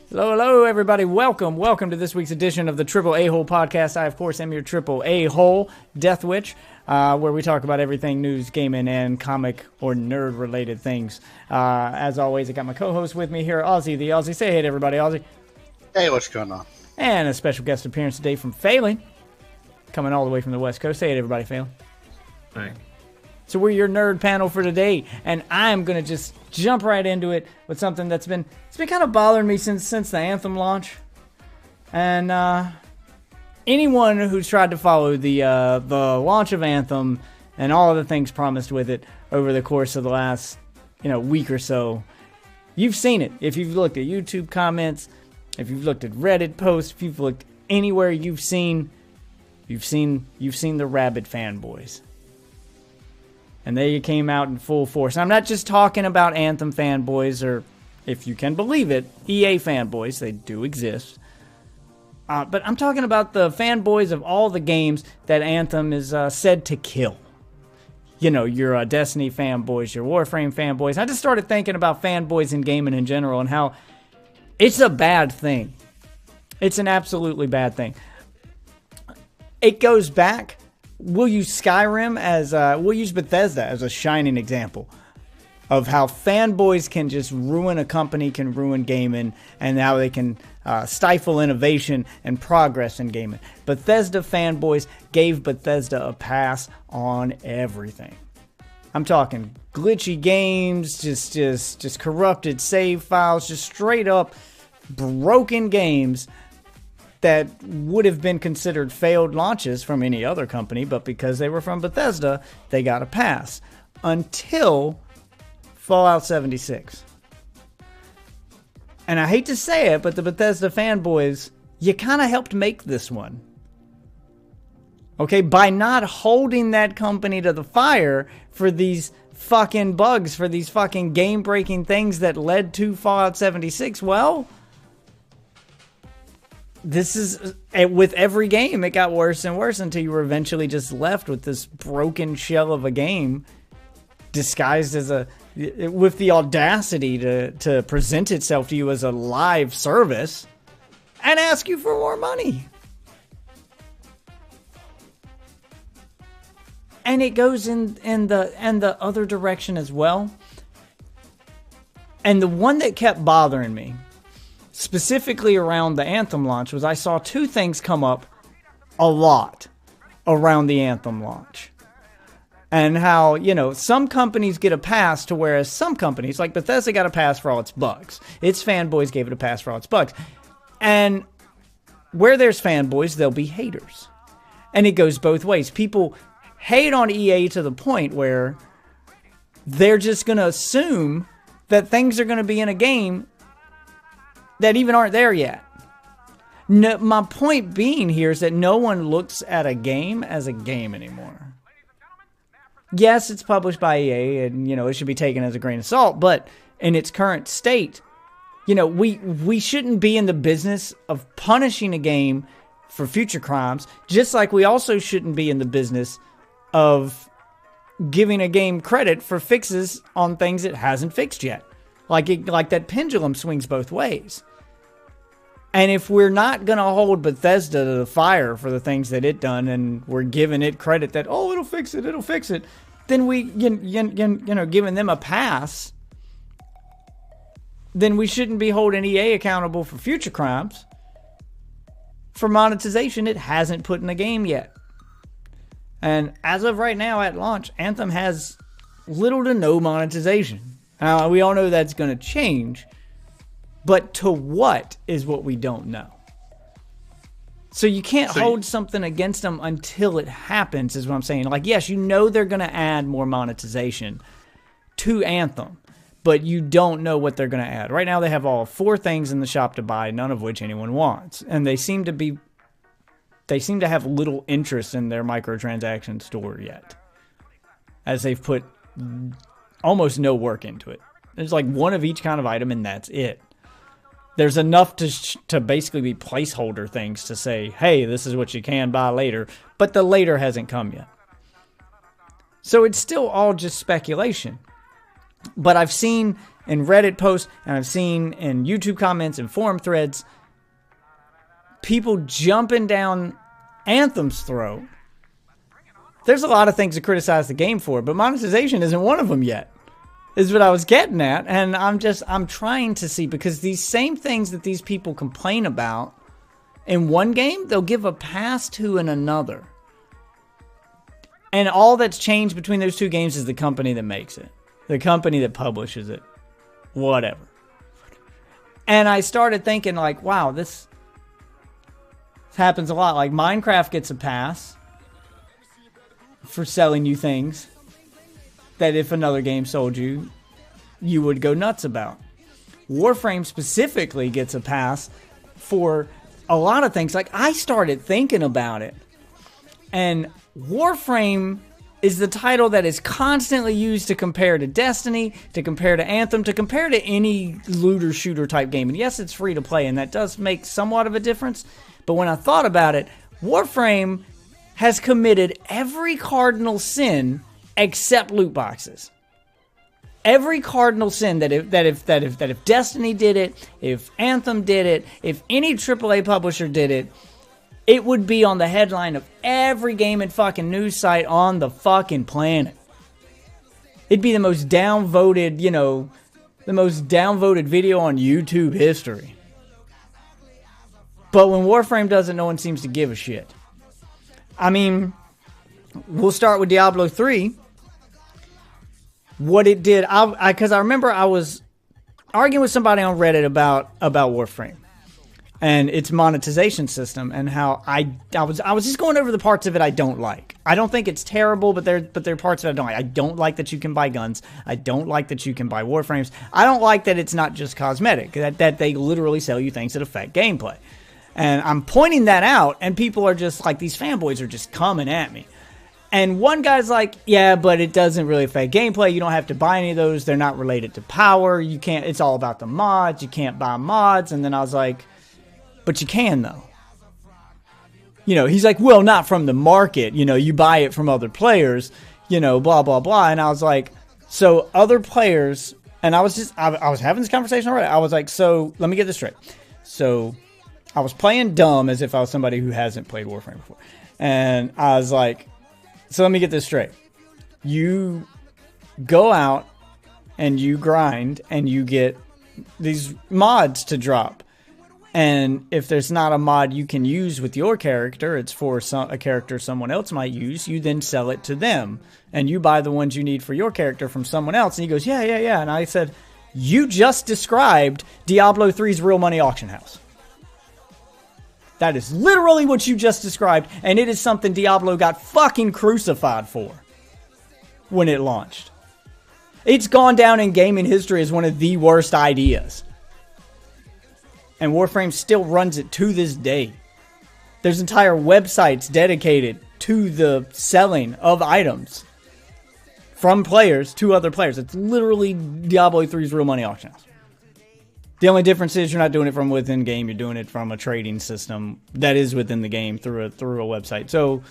Hello, hello, everybody. Welcome to this week's edition of the AAA-Hole Podcast. I, of course, am your AAA-Hole, Death Witch, where we talk about everything news, gaming, and comic or nerd-related things. As always, I got my co-host with me here, Ozzy the Aussie. Say hey to everybody, Ozzy. Hey, what's going on? And a special guest appearance today from Phelan, coming all the way from the West Coast. Say hey to everybody, Phelan. Hey. So we're your nerd panel for today, and I'm going to just jump right into it with something that's been kind of bothering me since the Anthem launch. And anyone who's tried to follow the launch of Anthem and all of the things promised with it over the course of the last week or so, you've seen it. If you've looked at YouTube comments, if you've looked at Reddit posts, if you've looked anywhere, you've seen the rabid fanboys. And they came out in full force. And I'm not just talking about Anthem fanboys, or, if you can believe it, EA fanboys. They do exist. But I'm talking about the fanboys of all the games that Anthem is said to kill. Your Destiny fanboys, your Warframe fanboys. I just started thinking about fanboys in gaming in general and how it's a bad thing. It's an absolutely bad thing. It goes back. We'll use Skyrim we'll use Bethesda as a shining example of how fanboys can just ruin a company, can ruin gaming, and how they can stifle innovation and progress in gaming. Bethesda fanboys gave Bethesda a pass on everything. I'm talking glitchy games, just corrupted save files, just straight up broken games that would have been considered failed launches from any other company, but because they were from Bethesda, they got a pass. Until Fallout 76. And I hate to say it, but the Bethesda fanboys, you kind of helped make this one. Okay, by not holding that company to the fire for these fucking bugs, for these fucking game-breaking things that led to Fallout 76, well, this is, with every game, it got worse and worse until you were eventually just left with this broken shell of a game disguised as with the audacity to present itself to you as a live service and ask you for more money. And it goes in the other direction as well. And the one that kept bothering me, specifically around the Anthem launch, was I saw two things come up a lot around the Anthem launch. And how, some companies get a pass to whereas some companies, like Bethesda, got a pass for all its bugs. Its fanboys gave it a pass for all its bugs. And where there's fanboys, there'll be haters. And it goes both ways. People hate on EA to the point where they're just going to assume that things are going to be in a game that even aren't there yet. No, my point being here is that no one looks at a game as a game anymore. Yes, it's published by EA, and it should be taken as a grain of salt, but in its current state, we shouldn't be in the business of punishing a game for future crimes, just like we also shouldn't be in the business of giving a game credit for fixes on things it hasn't fixed yet. Like that pendulum swings both ways. And if we're not going to hold Bethesda to the fire for the things that it done, and we're giving it credit that, it'll fix it, then we, giving them a pass, then we shouldn't be holding EA accountable for future crimes for monetization it hasn't put in the game yet. And as of right now at launch, Anthem has little to no monetization. We all know that's going to change, but to what is what we don't know. So you can't hold something against them until it happens, is what I'm saying. Like, yes, they're going to add more monetization to Anthem, but you don't know what they're going to add. Right now they have all 4 things in the shop to buy, none of which anyone wants. And they seem to have little interest in their microtransaction store yet, as they've put almost no work into it. There's like one of each kind of item, and that's it. There's enough to basically be placeholder things to say, hey, this is what you can buy later, but the later hasn't come yet. So it's still all just speculation. But I've seen in Reddit posts, and I've seen in YouTube comments and forum threads, people jumping down Anthem's throat. There's a lot of things to criticize the game for, but monetization isn't one of them yet, is what I was getting at. And I'm trying to see, because these same things that these people complain about in one game, they'll give a pass to in another. And all that's changed between those two games is the company that makes it, the company that publishes it, whatever. And I started thinking, like, wow, this happens a lot. Like, Minecraft gets a pass for selling you things that if another game sold you, you would go nuts about. Warframe specifically gets a pass for a lot of things. Like, I started thinking about it, and Warframe is the title that is constantly used to compare to Destiny, to compare to Anthem, to compare to any looter shooter type game. And yes, it's free to play, and that does make somewhat of a difference. But when I thought about it, Warframe has committed every cardinal sin except loot boxes. Every cardinal sin that if Destiny did it, if Anthem did it, if any AAA publisher did it, it would be on the headline of every game and fucking news site on the fucking planet. It'd be the most downvoted, the most downvoted video on YouTube history. But when Warframe does it, no one seems to give a shit. I mean, we'll start with Diablo 3. What it did, because I remember I was arguing with somebody on Reddit about Warframe and its monetization system, and how I was just going over the parts of it I don't like. I don't think it's terrible, but there are parts that I don't like. I don't like that you can buy guns. I don't like that you can buy Warframes. I don't like that it's not just cosmetic, that they literally sell you things that affect gameplay. And I'm pointing that out, and people are just like, these fanboys are just coming at me. And one guy's like, yeah, but it doesn't really affect gameplay. You don't have to buy any of those. They're not related to power. You can't, it's all about the mods. You can't buy mods. And then I was like, but you can though. He's like, well, not from the market. You buy it from other players, blah, blah, blah. And I was like, so other players, and I was having this conversation already. I was like, so let me get this straight. So I was playing dumb as if I was somebody who hasn't played Warframe before. And I was like, so let me get this straight. You go out and you grind and you get these mods to drop. And if there's not a mod you can use with your character, it's for a character someone else might use, you then sell it to them. And you buy the ones you need for your character from someone else. And he goes, yeah. And I said, you just described Diablo 3's real money auction house. That is literally what you just described, and it is something Diablo got fucking crucified for when it launched. It's gone down in gaming history as one of the worst ideas. And Warframe still runs it to this day. There's entire websites dedicated to the selling of items from players to other players. It's literally Diablo 3's real money auction house. The only difference is you're not doing it from within game. You're doing it from a trading system that is within the game through a website. So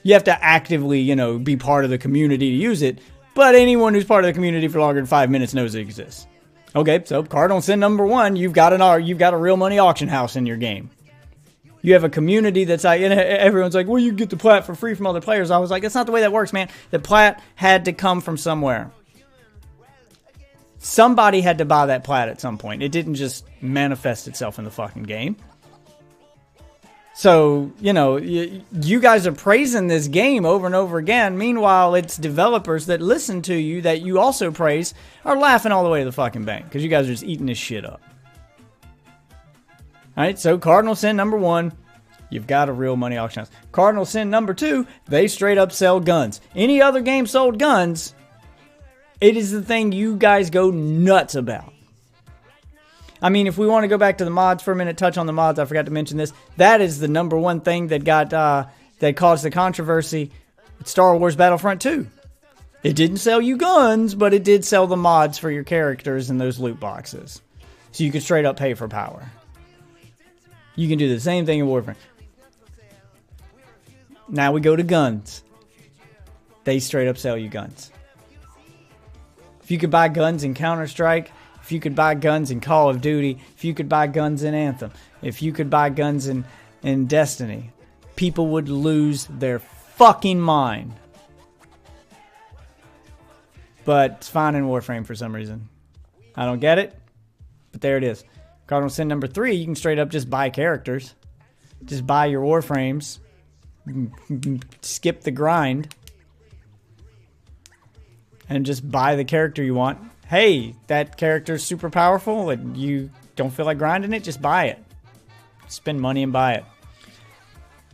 you have to actively, be part of the community to use it. But anyone who's part of the community for longer than 5 minutes knows it exists. Okay, so cardinal sin number 1, you've got a real money auction house in your game. You have a community that's like, and everyone's like, well, you get the plat for free from other players. I was like, that's not the way that works, man. The plat had to come from somewhere. Somebody had to buy that plat at some point. It didn't just manifest itself in the fucking game. So, you guys are praising this game over and over again. Meanwhile, it's developers that listen to you that you also praise are laughing all the way to the fucking bank because you guys are just eating this shit up. All right, so cardinal sin number 1, you've got a real money auction house. Cardinal sin number 2, they straight up sell guns. Any other game sold guns, it is the thing you guys go nuts about. I mean, if we want to go back to the mods for a minute, touch on the mods, I forgot to mention this. That is the number one thing that that caused the controversy with Star Wars Battlefront 2. It didn't sell you guns, but it did sell the mods for your characters in those loot boxes. So you could straight up pay for power. You can do the same thing in Warframe. Now we go to guns. They straight up sell you guns. If you could buy guns in Counter-Strike, if you could buy guns in Call of Duty, if you could buy guns in Anthem, if you could buy guns in Destiny, people would lose their fucking mind. But it's fine in Warframe for some reason. I don't get it, but there it is. Cardinal sin number 3, you can straight up just buy characters. Just buy your Warframes. Skip the grind. And just buy the character you want. Hey, that character's super powerful and you don't feel like grinding it, just buy it. Spend money and buy it.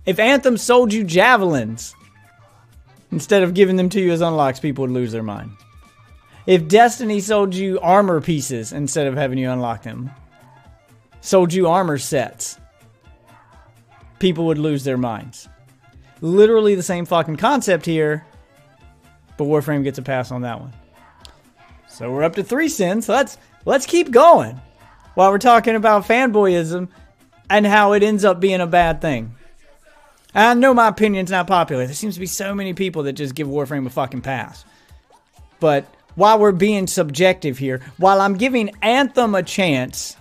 If Anthem sold you javelins instead of giving them to you as unlocks, people would lose their mind. If Destiny sold you armor pieces instead of having you unlock them, sold you armor sets, people would lose their minds. Literally the same fucking concept here, but Warframe gets a pass on that one. So we're up to 3 sins. Let's keep going while we're talking about fanboyism and how it ends up being a bad thing. I know my opinion's not popular. There seems to be so many people that just give Warframe a fucking pass. But while we're being subjective here, while I'm giving Anthem a chance,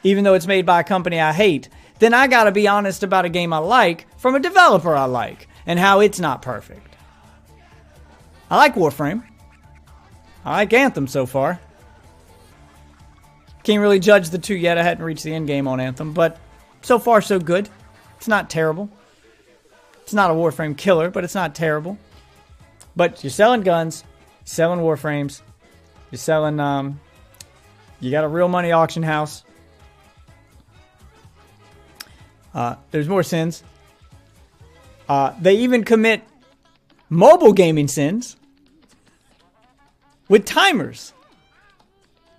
even though it's made by a company I hate, then I gotta be honest about a game I like from a developer I like and how it's not perfect. I like Warframe. I like Anthem so far. Can't really judge the two yet. I hadn't reached the end game on Anthem, but so far so good. It's not terrible. It's not a Warframe killer, but it's not terrible. But you're selling guns, you're selling Warframes, you're selling, you got a real money auction house. There's more sins. They even commit mobile gaming sins with timers.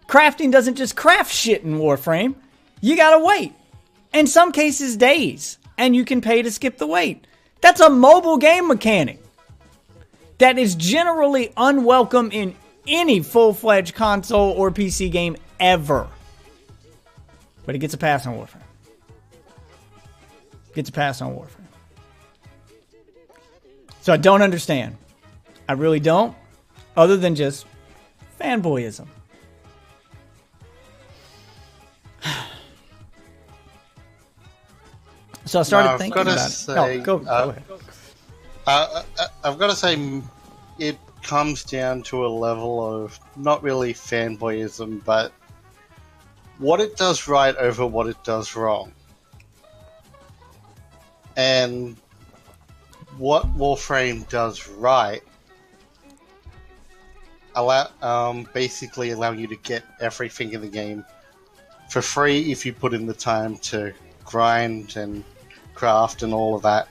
Crafting doesn't just craft shit in Warframe. You gotta wait. In some cases, days. And you can pay to skip the wait. That's a mobile game mechanic that is generally unwelcome in any full-fledged console or PC game ever. But it gets a pass on Warframe. Gets a pass on Warframe. So I don't understand. I really don't. Other than just fanboyism. So I started thinking about it. Go ahead. I've got to say, it comes down to a level of not really fanboyism, but what it does right over what it does wrong. And what Warframe does right, basically allowing you to get everything in the game for free if you put in the time to grind and craft and all of that,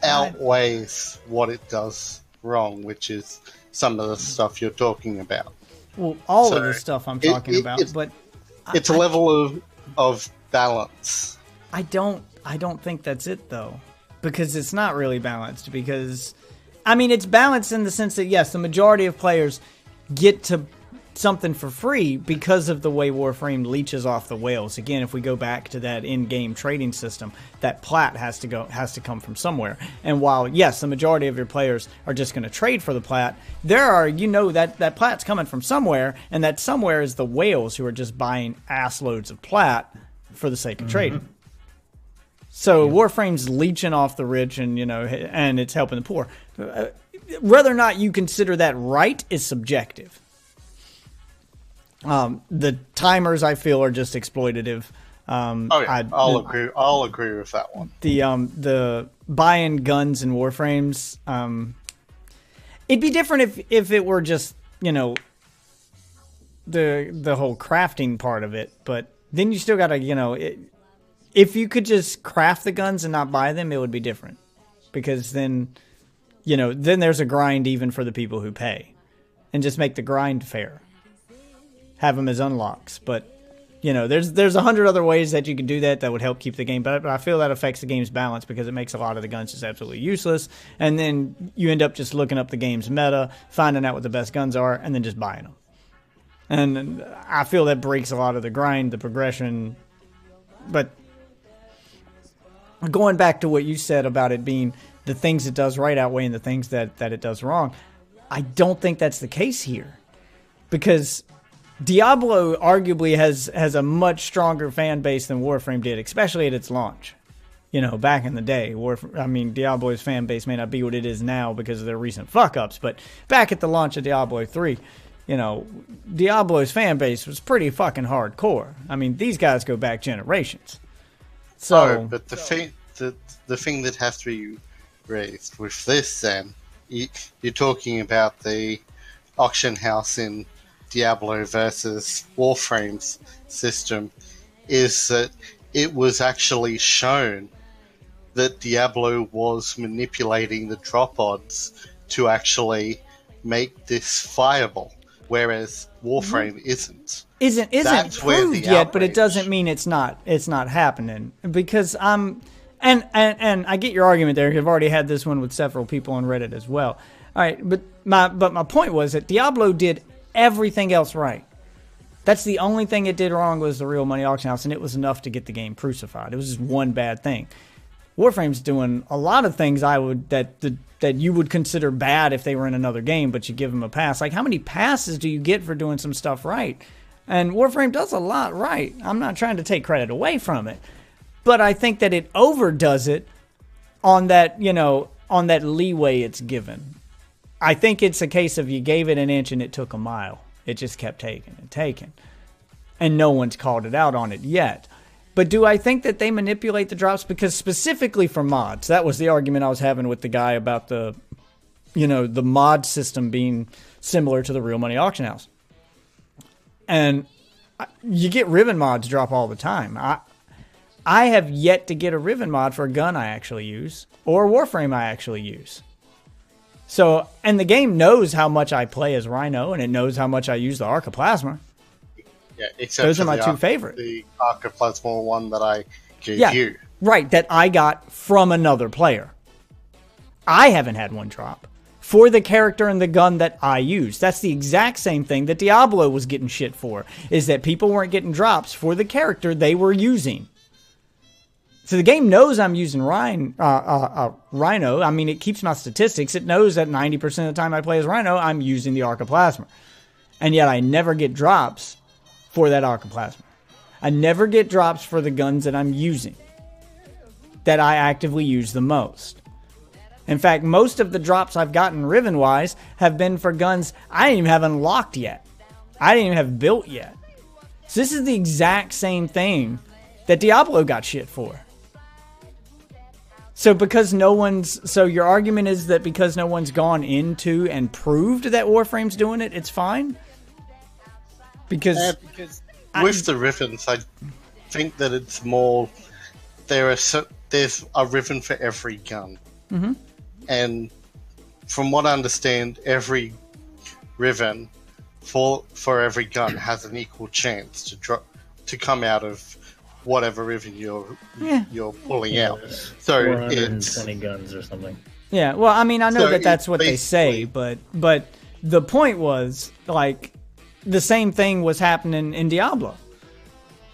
outweighs what it does wrong, which is some of the stuff you're talking about. Well, all of the stuff I'm talking about, but it's a level of balance. I don't think that's it though, because it's not really balanced. Because I mean, it's balanced in the sense that yes, the majority of players get to something for free because of the way Warframe leeches off the whales. Again, if we go back to that in-game trading system, that plat has to come from somewhere. And while yes, the majority of your players are just going to trade for the plat, there are, that plat's coming from somewhere, and that somewhere is the whales who are just buying ass loads of plat for the sake of trading. So Warframe's leeching off the rich, and and it's helping the poor. Whether or not you consider that right is subjective. The timers, I feel, are just exploitative. I'll agree with that one. The buying guns and Warframes, it'd be different if it were just the whole crafting part of it. But then you still gotta if you could just craft the guns and not buy them, it would be different. Because then there's a grind even for the people who pay, and just make the grind fair. Have them as unlocks, but there's 100 other ways that you can do that would help keep the game, but I feel that affects the game's balance because it makes a lot of the guns just absolutely useless, and then you end up just looking up the game's meta, finding out what the best guns are, and then just buying them. And I feel that breaks a lot of the grind, the progression. But going back to what you said about it being the things it does right outweighing the things that it does wrong, I don't think that's the case here. because Diablo arguably has a much stronger fan base than Warframe did, especially at its launch. Back in the day, Diablo's fan base may not be what it is now because of their recent fuck-ups, but back at the launch of Diablo 3, Diablo's fan base was pretty fucking hardcore. I mean, these guys go back generations. But the thing that has to be raised with this, then, you're talking about the auction house in Diablo versus Warframe's system, is that it was actually shown that Diablo was manipulating the drop odds to actually make this viable, whereas Warframe isn't. Isn't proved yet, but it doesn't mean it's not happening. Because and I get your argument there. I've already had this one with several people on Reddit as well. All right, but my point was that Diablo did everything else right. That's the only thing it did wrong was the real money auction house, and it was enough to get the game crucified. It was just one bad thing. Warframe's doing a lot of things that you would consider bad if they were in another game, but you give them a pass. Like, how many passes do you get for doing some stuff right? And Warframe does a lot right. I'm not trying to take credit away from it, but I think that it overdoes it on that leeway it's given. I think it's a case of you gave it an inch and it took a mile. It just kept taking and taking. And no one's called it out on it yet. But do I think that they manipulate the drops? Because specifically for mods, that was the argument I was having with the guy about the mod system being similar to the real money auction house. And you get Riven mods drop all the time. I have yet to get a Riven mod for a gun I actually use or a Warframe I actually use. So, and the game knows how much I play as Rhino, and it knows how much I use the Arcaplasma. Yeah, except those are my two favorites. The Arcaplasma one that I gave you. Right, that I got from another player. I haven't had one drop for the character and the gun that I use. That's the exact same thing that Diablo was getting shit for, is that people weren't getting drops for the character they were using. So the game knows I'm using Rhino. I mean, it keeps my statistics. It knows that 90% of the time I play as Rhino, I'm using the Arcaplasma. And yet I never get drops for that Arcaplasma. I never get drops for the guns that I'm using, that I actively use the most. In fact, most of the drops I've gotten Riven-wise have been for guns I didn't even have unlocked yet. I didn't even have built yet. So this is the exact same thing that Diablo got shit for. So your argument is that because no one's gone into and proved that Warframe's doing it, it's fine? Because with the Rivens, I think that it's more there's a Riven for every gun. Mm-hmm. And from what I understand, every Riven for every gun has an equal chance to come out of whatever Riven you're pulling out. So 420 guns or something. Yeah, well, I mean, I know that's what they say, but the point was, like, the same thing was happening in Diablo.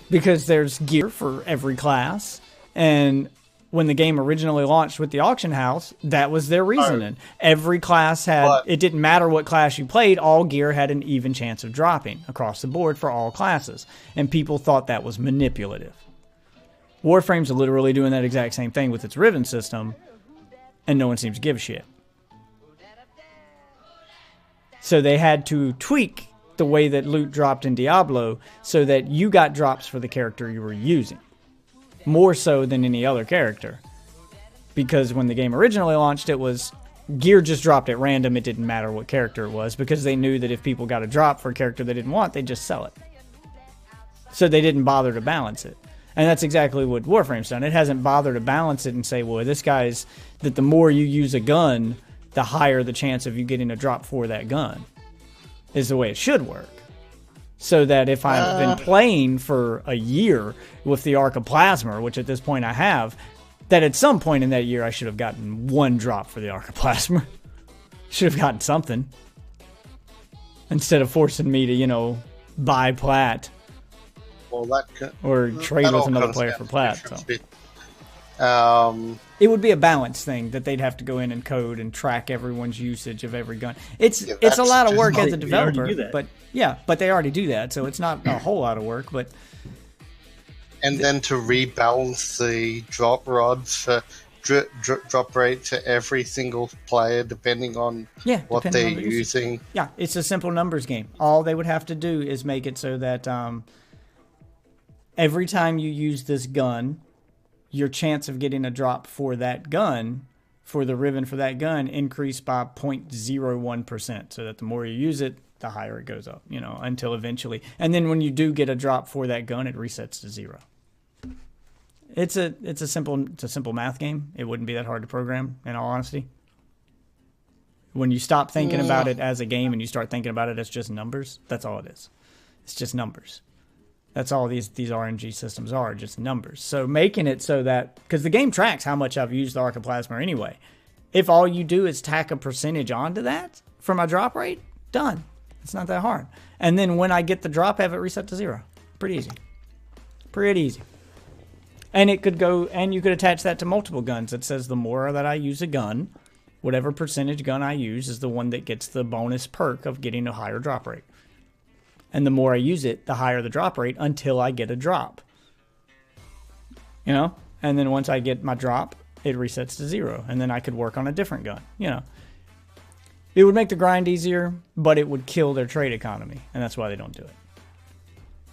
Because there's gear for every class, and when the game originally launched with the auction house, that was their reasoning. Every class it didn't matter what class you played, all gear had an even chance of dropping across the board for all classes. And people thought that was manipulative. Warframe's literally doing that exact same thing with its Riven system, and no one seems to give a shit. So they had to tweak the way that loot dropped in Diablo so that you got drops for the character you were using. More so than any other character. Because when the game originally launched, it was gear just dropped at random. It didn't matter what character it was, because they knew that if people got a drop for a character they didn't want, they'd just sell it. So they didn't bother to balance it. And that's exactly what Warframe's done. It hasn't bothered to balance it and say, well, this guy's that the more you use a gun, the higher the chance of you getting a drop for that gun. Is the way it should work. So that if I've been playing for a year with the Arcaplasma, which at this point I have, that at some point in that year I should have gotten one drop for the Arcaplasma. Should have gotten something. Instead of forcing me to, buy plat. Well, or trade with another player for plat. So. It would be a balance thing that they'd have to go in and code and track everyone's usage of every gun. It's a lot of work as a developer, but Yeah, but they already do that, so it's not a whole lot of work. But and then to rebalance the drop rods for drop rate to every single player depending on what they're using. Yeah, it's a simple numbers game. All they would have to do is make it so that every time you use this gun, your chance of getting a drop for that gun, for the ribbon for that gun, increase by 0.01%. So that the more you use it, the higher it goes up, until eventually. And then when you do get a drop for that gun, it resets to 0. It's a simple math game. It wouldn't be that hard to program, in all honesty. When you stop thinking about it as a game and you start thinking about it as just numbers, that's all it is. It's just numbers. That's all these RNG systems are, just numbers. So making it so that, because the game tracks how much I've used the Archiplasma anyway. If all you do is tack a percentage onto that for my drop rate, done. It's not that hard. And then when I get the drop, have it reset to 0. Pretty easy. Pretty easy. And it could go, and you could attach that to multiple guns. It says the more that I use a gun, whatever percentage gun I use is the one that gets the bonus perk of getting a higher drop rate. And the more I use it, the higher the drop rate until I get a drop. And then once I get my drop, it resets to 0. And then I could work on a different gun, It would make the grind easier, but it would kill their trade economy. And that's why they don't do it.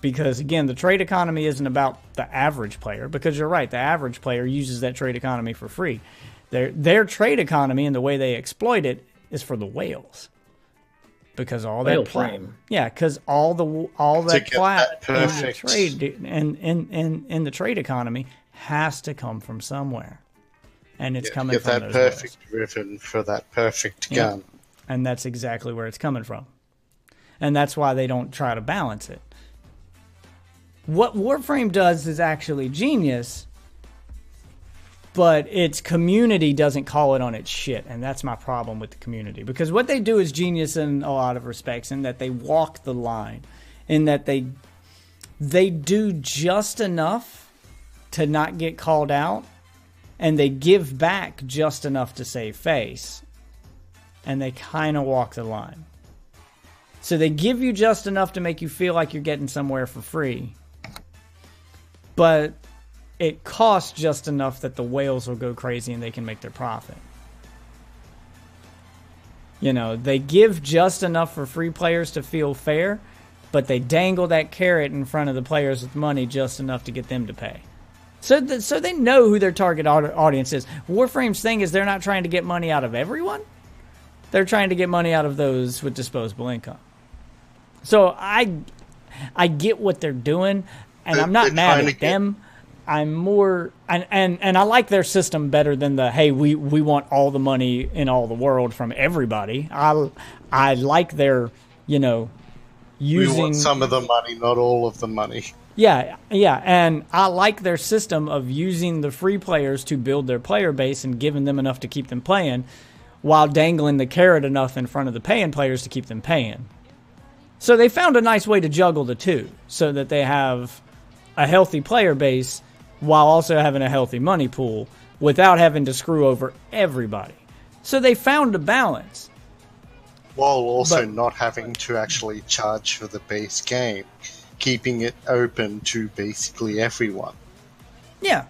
Because, again, the trade economy isn't about the average player. Because you're right, the average player uses that trade economy for free. Their trade economy and the way they exploit it is for the whales. Because all that frame. Yeah, because all that plat in the trade in the trade economy has to come from somewhere. And it's coming from those perfect ribbon for that perfect gun. And that's exactly where it's coming from. And that's why they don't try to balance it. What Warframe does is actually genius, but its community doesn't call it on its shit, and that's my problem with the community. Because what they do is genius in a lot of respects, in that they walk the line, in that they do just enough to not get called out, and they give back just enough to save face, and they kind of walk the line. So they give you just enough to make you feel like you're getting somewhere for free, but it costs just enough that the whales will go crazy and they can make their profit. They give just enough for free players to feel fair, but they dangle that carrot in front of the players with money just enough to get them to pay. So they know who their target audience is. Warframe's thing is they're not trying to get money out of everyone. They're trying to get money out of those with disposable income. So I get what they're doing, and I'm not mad at them. I'm more, and I like their system better than the, hey, we want all the money in all the world from everybody. I like their, using. We want some of the money, not all of the money. Yeah, and I like their system of using the free players to build their player base and giving them enough to keep them playing, while dangling the carrot enough in front of the paying players to keep them paying. So they found a nice way to juggle the two, so that they have a healthy player base while also having a healthy money pool without having to screw over everybody. So they found a balance. While also not having to actually charge for the base game, keeping it open to basically everyone. Yeah.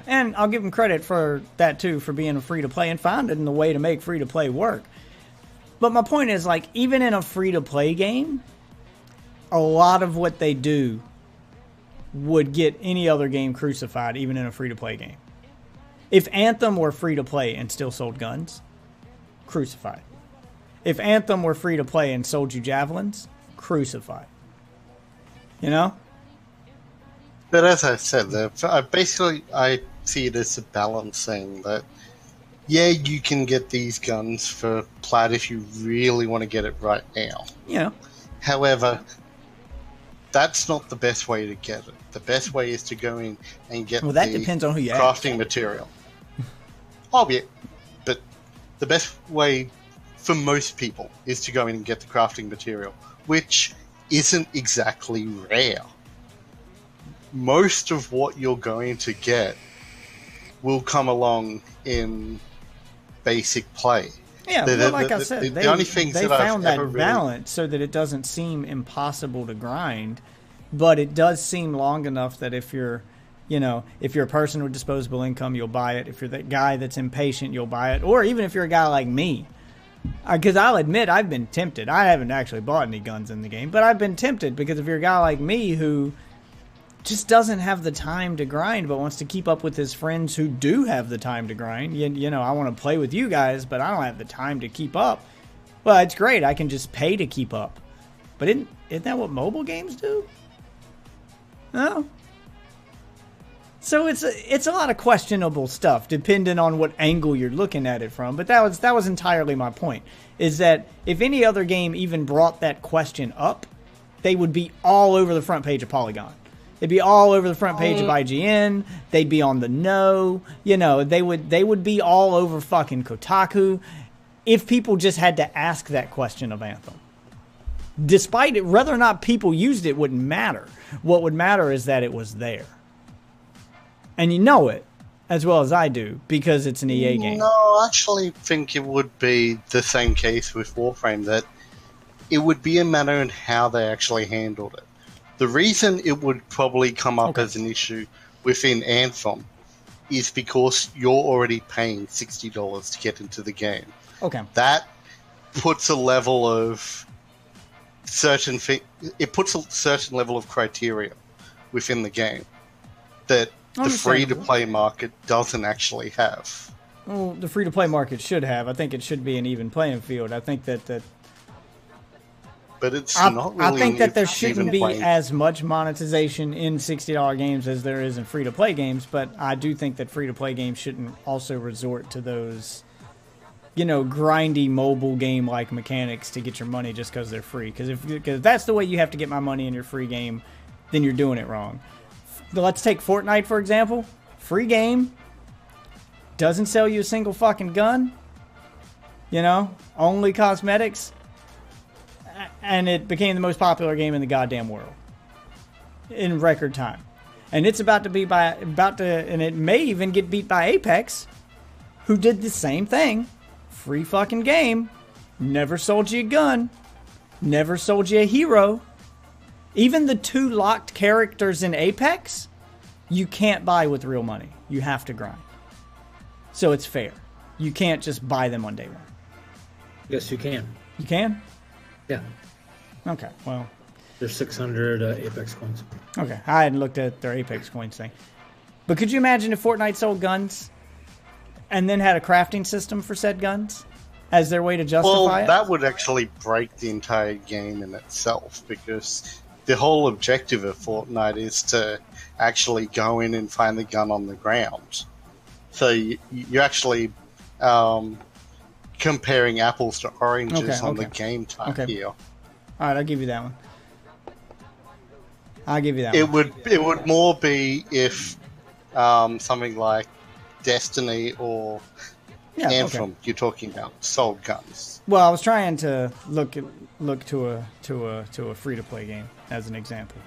And I'll give them credit for that too, for being a free-to-play and finding the way to make free-to-play work. But my point is, even in a free-to-play game, a lot of what they do would get any other game crucified, even in a free-to-play game. If Anthem were free-to-play and still sold guns, crucified. If Anthem were free-to-play and sold you javelins, crucified. But as I said, I see it as a balancing that, you can get these guns for plat if you really want to get it right now. Yeah. However, that's not the best way to get it. The best way is to go in and get depends on who you crafting material. But the best way for most people is to go in and get the crafting material, which isn't exactly rare. Most of what you're going to get will come along in basic play. Yeah, well, like I said, the only things they that found I've that ever really... balance so that it doesn't seem impossible to grind, but it does seem long enough that if you're a person with disposable income, you'll buy it. If you're that guy that's impatient, you'll buy it. Or even if you're a guy like me, because I'll admit I've been tempted. I haven't actually bought any guns in the game, but I've been tempted because if you're a guy like me who just doesn't have the time to grind but wants to keep up with his friends who do have the time to grind, I want to play with you guys, but I don't have the time to keep up. Well, it's great. I can just pay to keep up. But isn't that what mobile games do? No. So it's a lot of questionable stuff depending on what angle you're looking at it from. But that was entirely my point, is that if any other game even brought that question up, they would be all over the front page of Polygon. They'd be all over the front page of IGN. They'd be on the No. They would be all over fucking Kotaku if people just had to ask that question of Anthem. Despite it, whether or not people used it wouldn't matter. What would matter is that it was there. And you know it as well as I do because it's an EA game. No, I actually think it would be the same case with Warframe, that it would be a matter in how they actually handled it. The reason it would probably come up as an issue within Anthem is because you're already paying $60 to get into the game. Okay. That puts a level of it puts a certain level of criteria within the game that the free-to-play market doesn't actually have. Well, the free-to-play market should have. I think it should be an even playing field. I think that but it's not really. I think that there shouldn't be as much monetization in $60 games as there is in free-to-play games, but I do think that free-to-play games shouldn't also resort to those, grindy mobile game-like mechanics to get your money just because they're free. Because if that's the way you have to get my money in your free game, then you're doing it wrong. Let's take Fortnite, for example. Free game. Doesn't sell you a single fucking gun. Only cosmetics. And it became the most popular game in the goddamn world. In record time. And it's and it may even get beat by Apex, who did the same thing. Free fucking game. Never sold you a gun. Never sold you a hero. Even the 2 locked characters in Apex, you can't buy with real money. You have to grind. So it's fair. You can't just buy them on day one. Yes, you can. You can? Yeah. Okay, well. There's 600 Apex coins. Okay, I hadn't looked at their Apex coins thing. But could you imagine if Fortnite sold guns and then had a crafting system for said guns as their way to justify it? That would actually break the entire game in itself, because the whole objective of Fortnite is to actually go in and find the gun on the ground. So you're actually comparing apples to oranges on the game type here. All right, I'll give you that one. It would more be if something like Destiny or Anthem you're talking about sold guns. Well, I was trying to look to a free to play game as an example.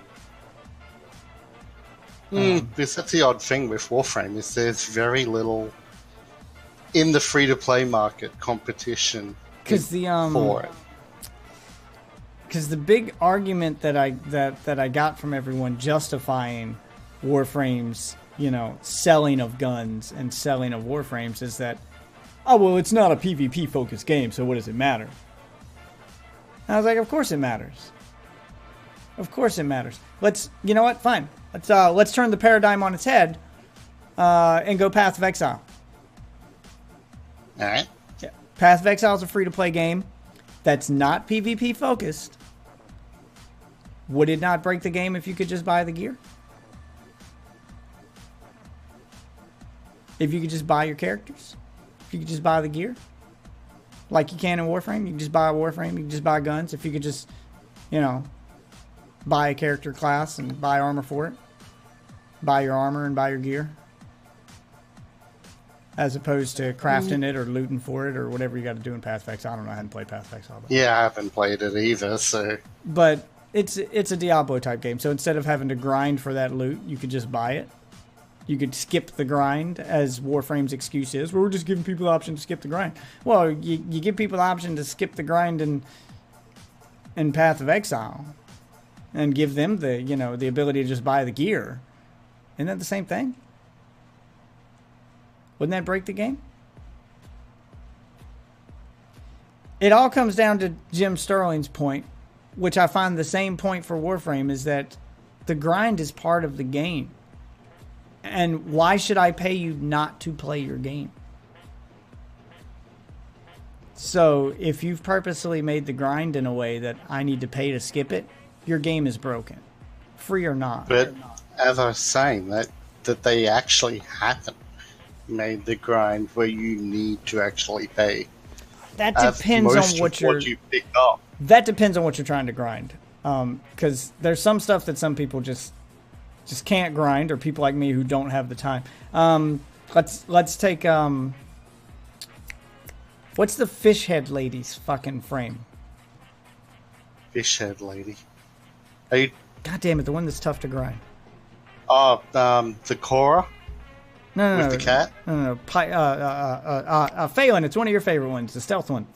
Because that's the odd thing with Warframe, is there's very little in the free to play market competition for it. Because the big argument that I got from everyone justifying Warframe's selling of guns and selling of Warframes is that, oh, well, it's not a PvP focused game, so what does it matter? And I was like, of course it matters. Of course it matters. You know what? Fine. Let's turn the paradigm on its head and go Path of Exile. All right. Yeah. Path of Exile is a free-to-play game that's not PvP focused. Would it not break the game if you could just buy the gear? If you could just buy your characters? If you could just buy the gear? Like you can in Warframe? You can just buy a Warframe, you can just buy guns. If you could just, buy a character class and buy armor for it. Buy your armor and buy your gear. As opposed to crafting it or looting for it or whatever you got to do in Path of Exile. I don't know. I hadn't played Path of Exile. Yeah, I haven't played it either, so... But it's a Diablo type game. So instead of having to grind for that loot, you could just buy it. You could skip the grind, as Warframe's excuse is. We're just giving people the option to skip the grind. Well, you give people the option to skip the grind in Path of Exile, and give them the the ability to just buy the gear. Isn't that the same thing? Wouldn't that break the game? It all comes down to Jim Sterling's point, which I find the same point for Warframe, is that the grind is part of the game. And why should I pay you not to play your game? So if you've purposely made the grind in a way that I need to pay to skip it, your game is broken, free or not. But as I was saying, that they actually haven't made the grind where you need to actually pay. That depends on what you pick up. That depends on what you're trying to grind. Because there's some stuff that some people just can't grind, or people like me who don't have the time. Let's take what's the fish head lady's fucking frame? Fish head lady. Are you? God damn it, the one that's tough to grind. Oh, the Cora. No, with the cat. No. Phelan, it's one of your favorite ones, the stealth one.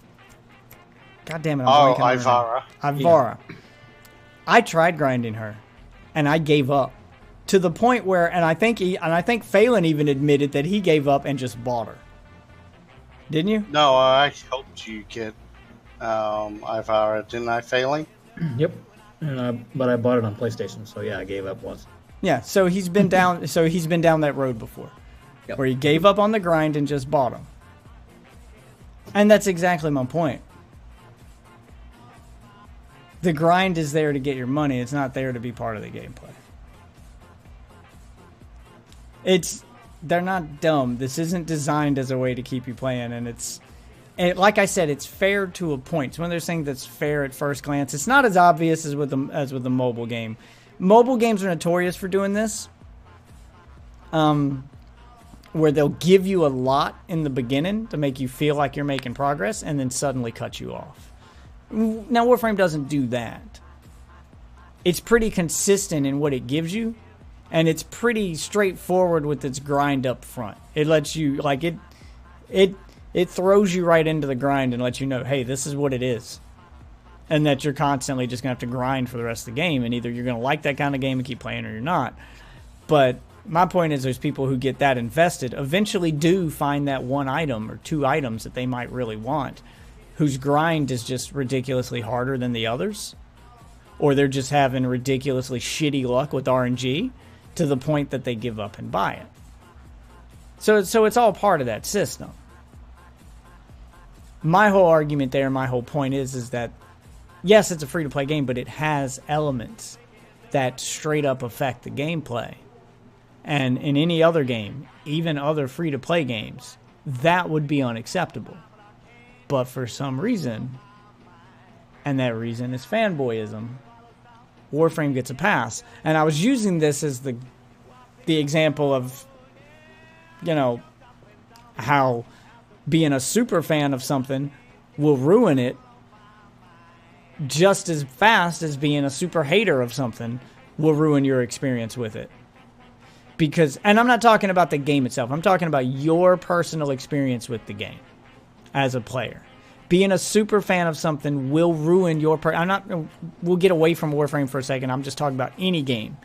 God damn it, I'm blanking on her Ivara. name. Ivara. Yeah. I tried grinding her, and I gave up. To the point where, and I think Phelan even admitted that he gave up and just bought her. Didn't you? No, I helped you get Ivara, didn't I, Phelan? Yep. But I bought it on PlayStation, so yeah, I gave up once. Yeah, so he's been down. So he's been down that road before, where he gave up on the grind and just bought them. And that's exactly my point. The grind is there to get your money. It's not there to be part of the gameplay. They're not dumb. This isn't designed as a way to keep you playing, and like I said, it's fair to a point. It's one of those things that's fair at first glance. It's not as obvious as with the mobile game. Mobile games are notorious for doing this, where they'll give you a lot in the beginning to make you feel like you're making progress, and then suddenly cut you off. Now, Warframe doesn't do that. It's pretty consistent in what it gives you, and it's pretty straightforward with its grind up front. It lets you, like, it throws you right into the grind and lets you know, hey, this is what it is. And that you're constantly just going to have to grind for the rest of the game, and either you're going to like that kind of game and keep playing, or you're not. But my point is, there's people who get that invested, eventually do find that one item or two items that they might really want, whose grind is just ridiculously harder than the others, or they're just having ridiculously shitty luck with RNG to the point that they give up and buy it. So it's all part of that system. My whole argument there, my whole point is that, yes, it's a free-to-play game, but it has elements that straight up affect the gameplay. And in any other game, even other free-to-play games, that would be unacceptable. But for some reason, and that reason is fanboyism, Warframe gets a pass. And I was using this as the example of, how being a super fan of something will ruin it just as fast as being a super hater of something will ruin your experience with it. Because, and I'm not talking about the game itself, I'm talking about your personal experience with the game as a player. Being a super fan of something will ruin your we'll get away from Warframe for a second. I'm just talking about any game.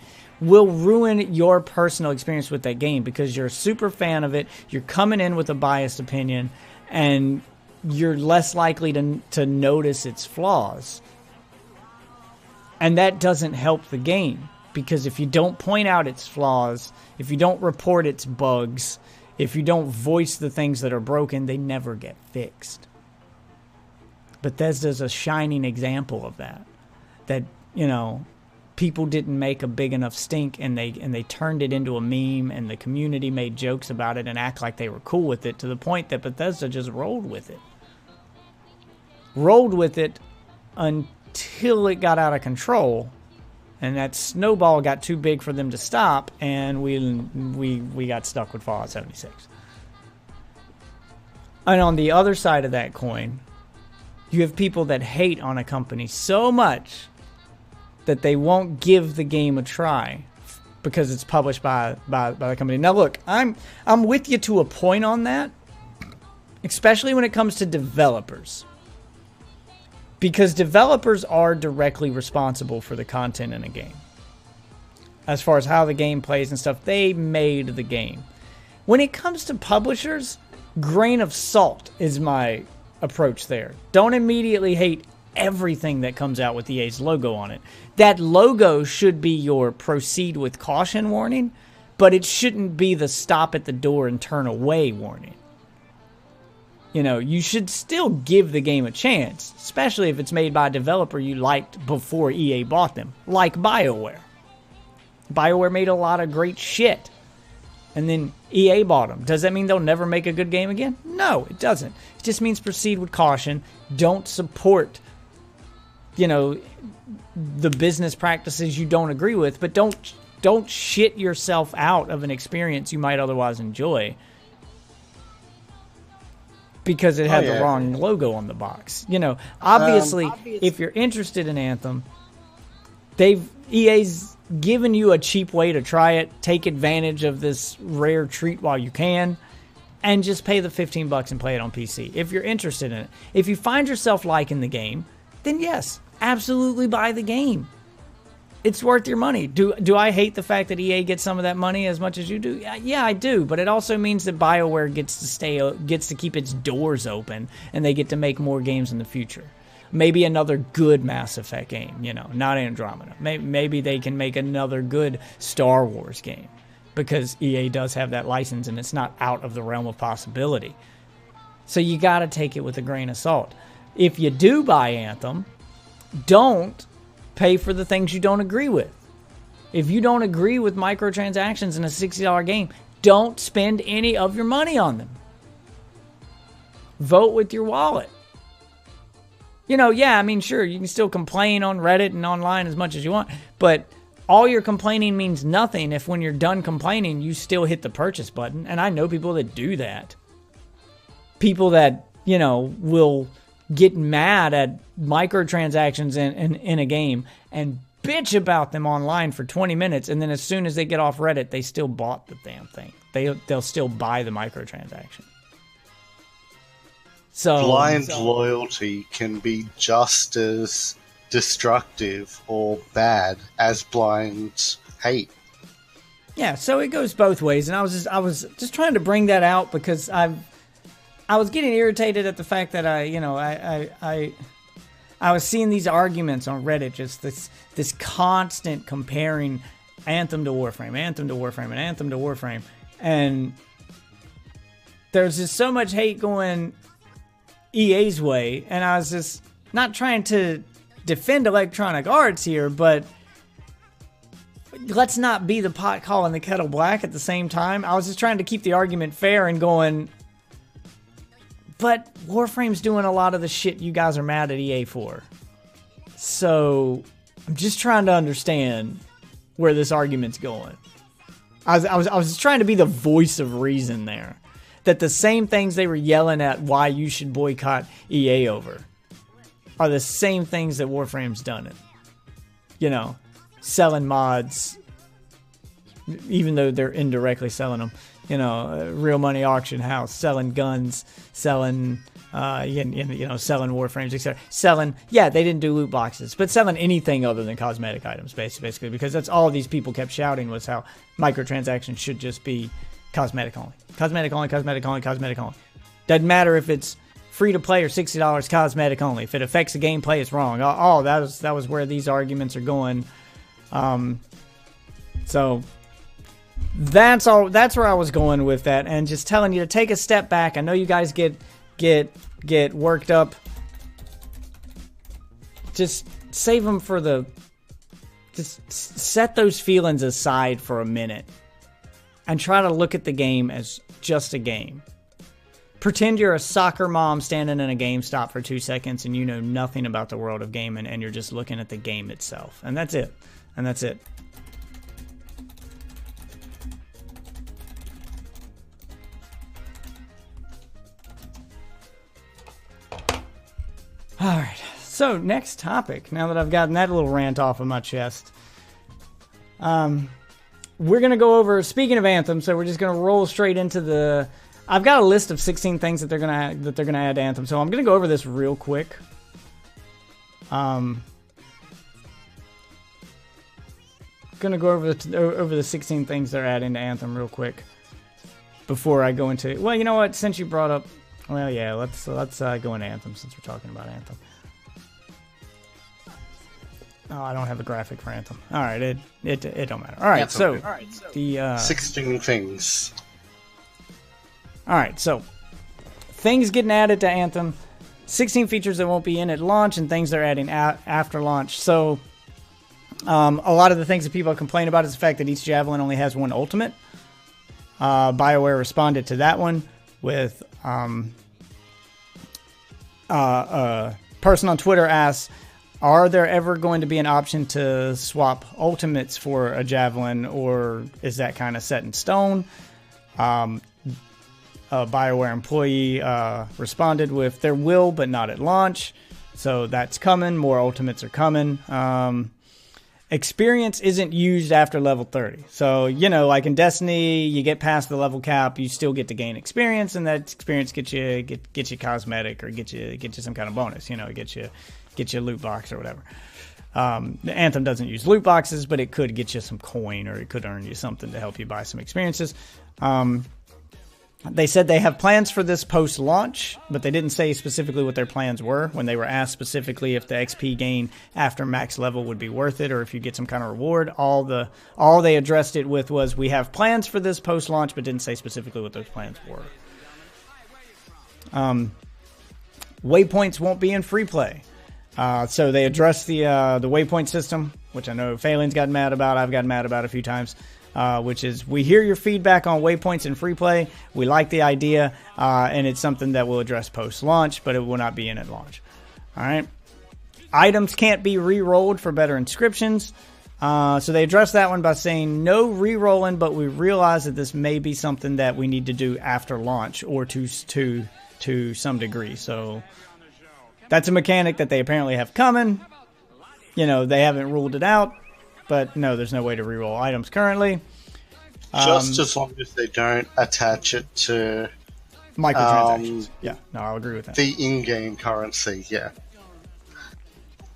Will ruin your personal experience with that game because you're a super fan of it. You're coming in with a biased opinion, and you're less likely to notice its flaws. And that doesn't help the game, because if you don't point out its flaws, if you don't report its bugs, if you don't voice the things that are broken, they never get fixed. Bethesda's a shining example of that. That, people didn't make a big enough stink, and they turned it into a meme, and the community made jokes about it and act like they were cool with it, to the point that Bethesda just rolled with it. Rolled with it until it got out of control, and that snowball got too big for them to stop, and we got stuck with Fallout 76. And on the other side of that coin, you have people that hate on a company so much that they won't give the game a try because it's published by the company. Now look, I'm with you to a point on that, especially when it comes to developers. Because developers are directly responsible for the content in a game. As far as how the game plays and stuff, they made the game. When it comes to publishers, grain of salt is my approach there. Don't immediately hate everything that comes out with EA's logo on it. That logo should be your proceed with caution warning, but it shouldn't be the stop at the door and turn away warning. You know, you should still give the game a chance, especially if it's made by a developer you liked before EA bought them, like BioWare. BioWare made a lot of great shit, and then EA bought them. Does that mean they'll never make a good game again? No, it doesn't. It just means proceed with caution. Don't support, you know, the business practices you don't agree with, but don't shit yourself out of an experience you might otherwise enjoy because it had the wrong logo on the box. You know, obviously, if you're interested in Anthem, EA's given you a cheap way to try it. Take advantage of this rare treat while you can, and just pay the $15 and play it on PC if you're interested in it. If you find yourself liking the game, then yes, absolutely buy the game. It's worth your money. Do I hate the fact that EA gets some of that money as much as you do? Yeah, I do. But it also means that BioWare gets to keep its doors open, and they get to make more games in the future. Maybe another good Mass Effect game, you know, not Andromeda. Maybe they can make another good Star Wars game, because EA does have that license, and it's not out of the realm of possibility. So you got to take it with a grain of salt. If you do buy Anthem, don't pay for the things you don't agree with. If you don't agree with microtransactions in a $60 game, don't spend any of your money on them. Vote with your wallet. You know, yeah, I mean, sure, you can still complain on Reddit and online as much as you want, but all your complaining means nothing if when you're done complaining, you still hit the purchase button. And I know people that do that. People that, you know, will get mad at microtransactions in a game and bitch about them online for 20 minutes, and then as soon as they get off Reddit, they still bought the damn thing. They'll still buy the microtransaction. So blind loyalty can be just as destructive or bad as blind hate. Yeah, so it goes both ways, and I was just trying to bring that out because I was getting irritated at the fact that I was seeing these arguments on Reddit, just this constant comparing Anthem to Warframe, Anthem to Warframe, and Anthem to Warframe, and there's just so much hate going EA's way, and I was just not trying to defend Electronic Arts here, but let's not be the pot calling the kettle black at the same time. I was just trying to keep the argument fair and going, but Warframe's doing a lot of the shit you guys are mad at EA for. So I'm just trying to understand where this argument's going. I was just trying to be the voice of reason there. That the same things they were yelling at why you should boycott EA over are the same things that Warframe's done it. You know, selling mods, even though they're indirectly selling them. You know, real money auction house, selling guns, selling, selling Warframes, etc. Selling, yeah, they didn't do loot boxes, but selling anything other than cosmetic items, basically, because that's all these people kept shouting was how microtransactions should just be cosmetic only. Cosmetic only, cosmetic only, cosmetic only. Doesn't matter if it's free to play or $60, cosmetic only. If it affects the gameplay, it's wrong. Oh, that was where these arguments are going. So that's all. That's where I was going with that, and just telling you to take a step back. I know you guys get worked up. Just save them for the. Just set those feelings aside for a minute, and try to look at the game as just a game. Pretend you're a soccer mom standing in a GameStop for 2 seconds and you know nothing about the world of gaming, and you're just looking at the game itself. And that's it. And that's it. Alright, so next topic, now that I've gotten that little rant off of my chest. we're going to go over, speaking of Anthem, so we're just going to roll straight into the... I've got a list of 16 things that they're going to add to Anthem, so I'm going to go over this real quick. Going to go over the 16 things they're adding to Anthem real quick before I go into... Well, you know what? Since you brought up... Well, yeah, let's go into Anthem since we're talking about Anthem. Oh, I don't have a graphic for Anthem. All right, it don't matter. All right, so the 16 things. All right, so things getting added to Anthem, 16 features that won't be in at launch, and things they're adding after launch. So a lot of the things that people complain about is the fact that each Javelin only has one ultimate. BioWare responded to that one with a person on Twitter asked, are there ever going to be an option to swap ultimates for a Javelin, or is that kind of set in stone? A BioWare employee responded with, there will, but not at launch. So that's coming. More ultimates are coming. Experience isn't used after level 30. So, you know, like in Destiny, you get past the level cap, you still get to gain experience, and that experience gets you cosmetic or get you some kind of bonus. You know, get you a loot box or whatever. The Anthem doesn't use loot boxes, but it could get you some coin, or it could earn you something to help you buy some experiences. They said they have plans for this post-launch, but they didn't say specifically what their plans were. When they were asked specifically if the XP gain after max level would be worth it, or if you get some kind of reward, all they addressed it with was, we have plans for this post-launch, but didn't say specifically what those plans were. Waypoints won't be in free play. So they addressed the waypoint system, which I know Phelan's gotten mad about. I've gotten mad about a few times. Which is, we hear your feedback on waypoints in free play. We like the idea, and it's something that we'll address post-launch, but it will not be in at launch. All right. Items can't be re-rolled for better inscriptions. So they addressed that one by saying no re-rolling, but we realize that this may be something that we need to do after launch, or to some degree. So that's a mechanic that they apparently have coming. You know, they haven't ruled it out. But no, there's no way to reroll items currently. Just as long as they don't attach it to microtransactions. Yeah, no, I'll agree with that. The in-game currency, yeah.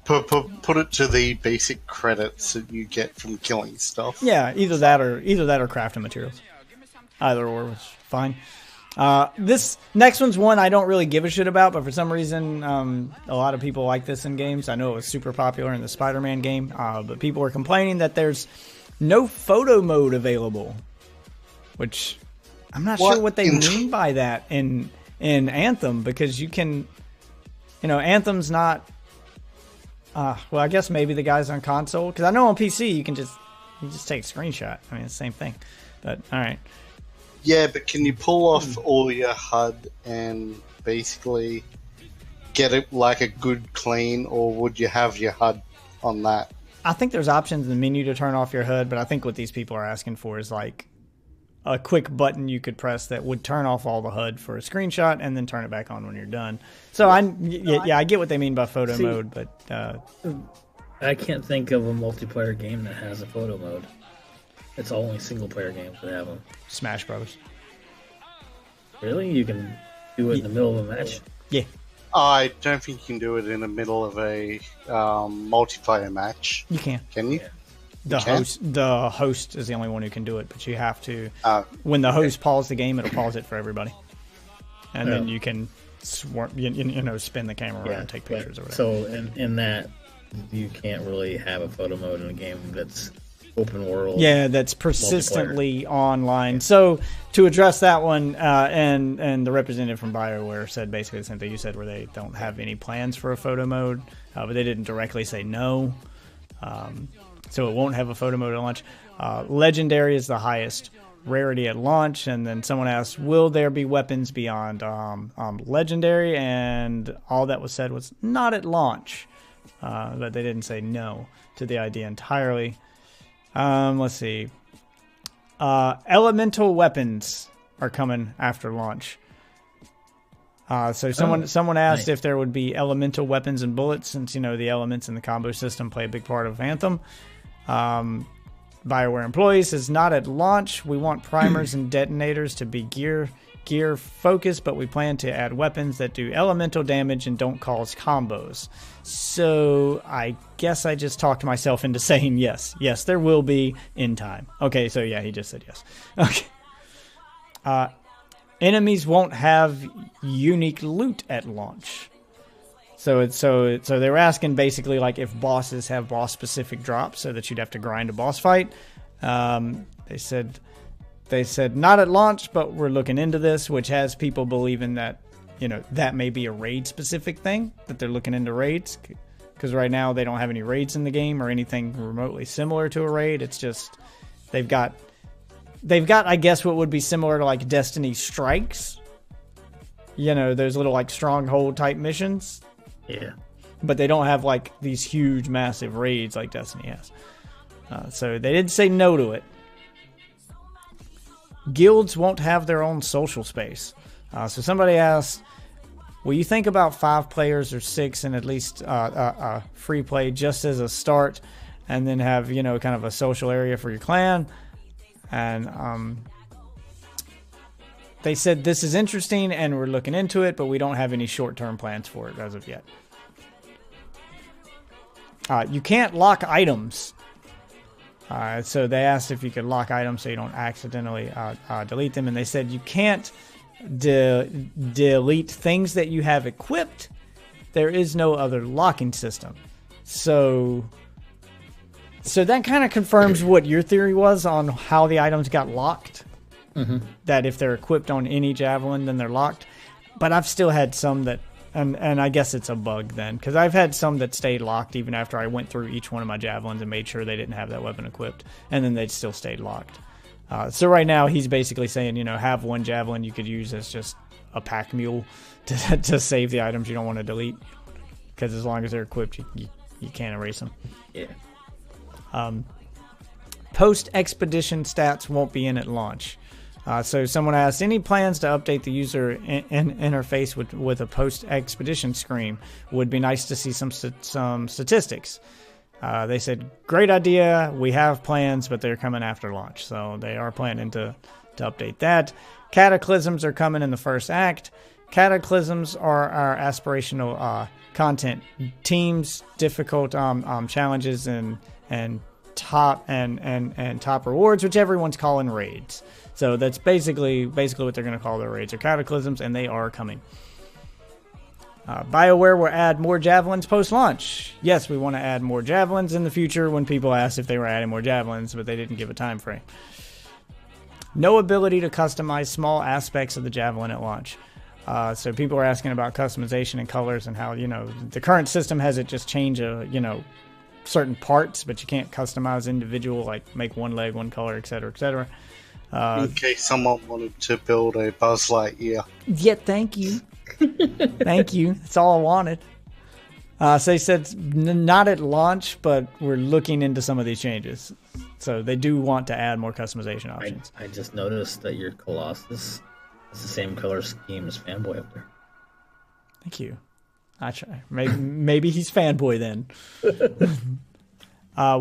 Put it to the basic credits that you get from killing stuff. Yeah, either that or crafting materials. Either or was fine. This next one's one I don't really give a shit about, but for some reason, a lot of people like this in games. I know it was super popular in the Spider-Man game, but people were complaining that there's no photo mode available, which I'm not sure what they mean by that in Anthem, because you can, you know, Anthem's not, well, I guess maybe the guys on console, because I know on PC you just take a screenshot. I mean, it's the same thing, but all right. Yeah, but can you pull off all your HUD and basically get it like a good clean, or would you have your HUD on that? I think there's options in the menu to turn off your HUD, but I think what these people are asking for is like a quick button you could press that would turn off all the HUD for a screenshot and then turn it back on when you're done. So I get what they mean by photo mode, but I can't think of a multiplayer game that has a photo mode. It's only single-player games that have them. Smash Brothers. Really? You can do it in the middle of a match? Yeah. I don't think you can do it in the middle of a multiplayer match. You can. Can you? The host is the only one who can do it, but you have to. When the host pauses the game, it'll pause it for everybody, and then you can spin the camera around and take pictures or whatever. So in that, you can't really have a photo mode in a game that's open world. Yeah, that's persistently online. So to address that one, and the representative from BioWare said basically the same thing you said, where they don't have any plans for a photo mode, but they didn't directly say no. So it won't have a photo mode at launch. Legendary is the highest rarity at launch, and then someone asked, will there be weapons beyond Legendary? And all that was said was not at launch, but they didn't say no to the idea entirely. Let's see. Elemental weapons are coming after launch. So someone asked if there would be elemental weapons and bullets, since, you know, the elements in the combo system play a big part of Anthem. BioWare employees says, not at launch. We want primers and detonators to be gear focused, but we plan to add weapons that do elemental damage and don't cause combos. So I guess I just talked myself into saying yes. Yes, there will be in time. Okay, so yeah, he just said yes. Okay. Enemies won't have unique loot at launch. So they were asking basically like if bosses have boss specific drops so that you'd have to grind a boss fight. They said not at launch, but we're looking into this, which has people believing that, you know, that may be a raid specific thing, that they're looking into raids, because right now they don't have any raids in the game or anything remotely similar to a raid. It's just they've got I guess what would be similar to like Destiny Strikes, you know, those little like stronghold type missions. Yeah. But they don't have like these huge massive raids like Destiny has. So they didn't say no to it. Guilds won't have their own social space. So somebody asked, will you think about 5 players or 6 and at least free play just as a start, and then have, you know, kind of a social area for your clan? And they said this is interesting and we're looking into it, but we don't have any short-term plans for it as of yet. You can't lock items. So they asked if you could lock items so you don't accidentally delete them, and they said you can't delete things that you have equipped. There is no other locking system. So that kind of confirms what your theory was on how the items got locked. Mm-hmm. That if they're equipped on any javelin, then they're locked. But I've still had some that, and I guess it's a bug then, because I've had some that stayed locked even after I went through each one of my javelins and made sure they didn't have that weapon equipped, and then they still stayed locked. So right now he's basically saying, you know, have one javelin you could use as just a pack mule to save the items you don't want to delete, because as long as they're equipped, you can't erase them. Yeah. Post-expedition stats won't be in at launch. So someone asked, any plans to update the user interface with a post-expedition screen? Would be nice to see some statistics. They said, great idea. We have plans, but they're coming after launch. So they are planning to update that. Cataclysms are coming in the first act. Cataclysms are our aspirational content. Teams, difficult challenges, and top rewards, which everyone's calling raids. So that's basically what they're going to call their raids or cataclysms, and they are coming. BioWare will add more javelins post-launch. Yes, we want to add more javelins in the future when people asked if they were adding more javelins, but they didn't give a time frame. No ability to customize small aspects of the javelin at launch. So people are asking about customization and colors and how, you know, the current system has it just change certain parts, but you can't customize individual, like make one leg one color, etc., etc. In case someone wanted to build a Buzz Lightyear. Yeah, thank you. Thank you. That's all I wanted. So they said not at launch, but we're looking into some of these changes. So they do want to add more customization options. I just noticed that your Colossus is the same color scheme as Fanboy up there. Thank you. I try. Maybe he's Fanboy then.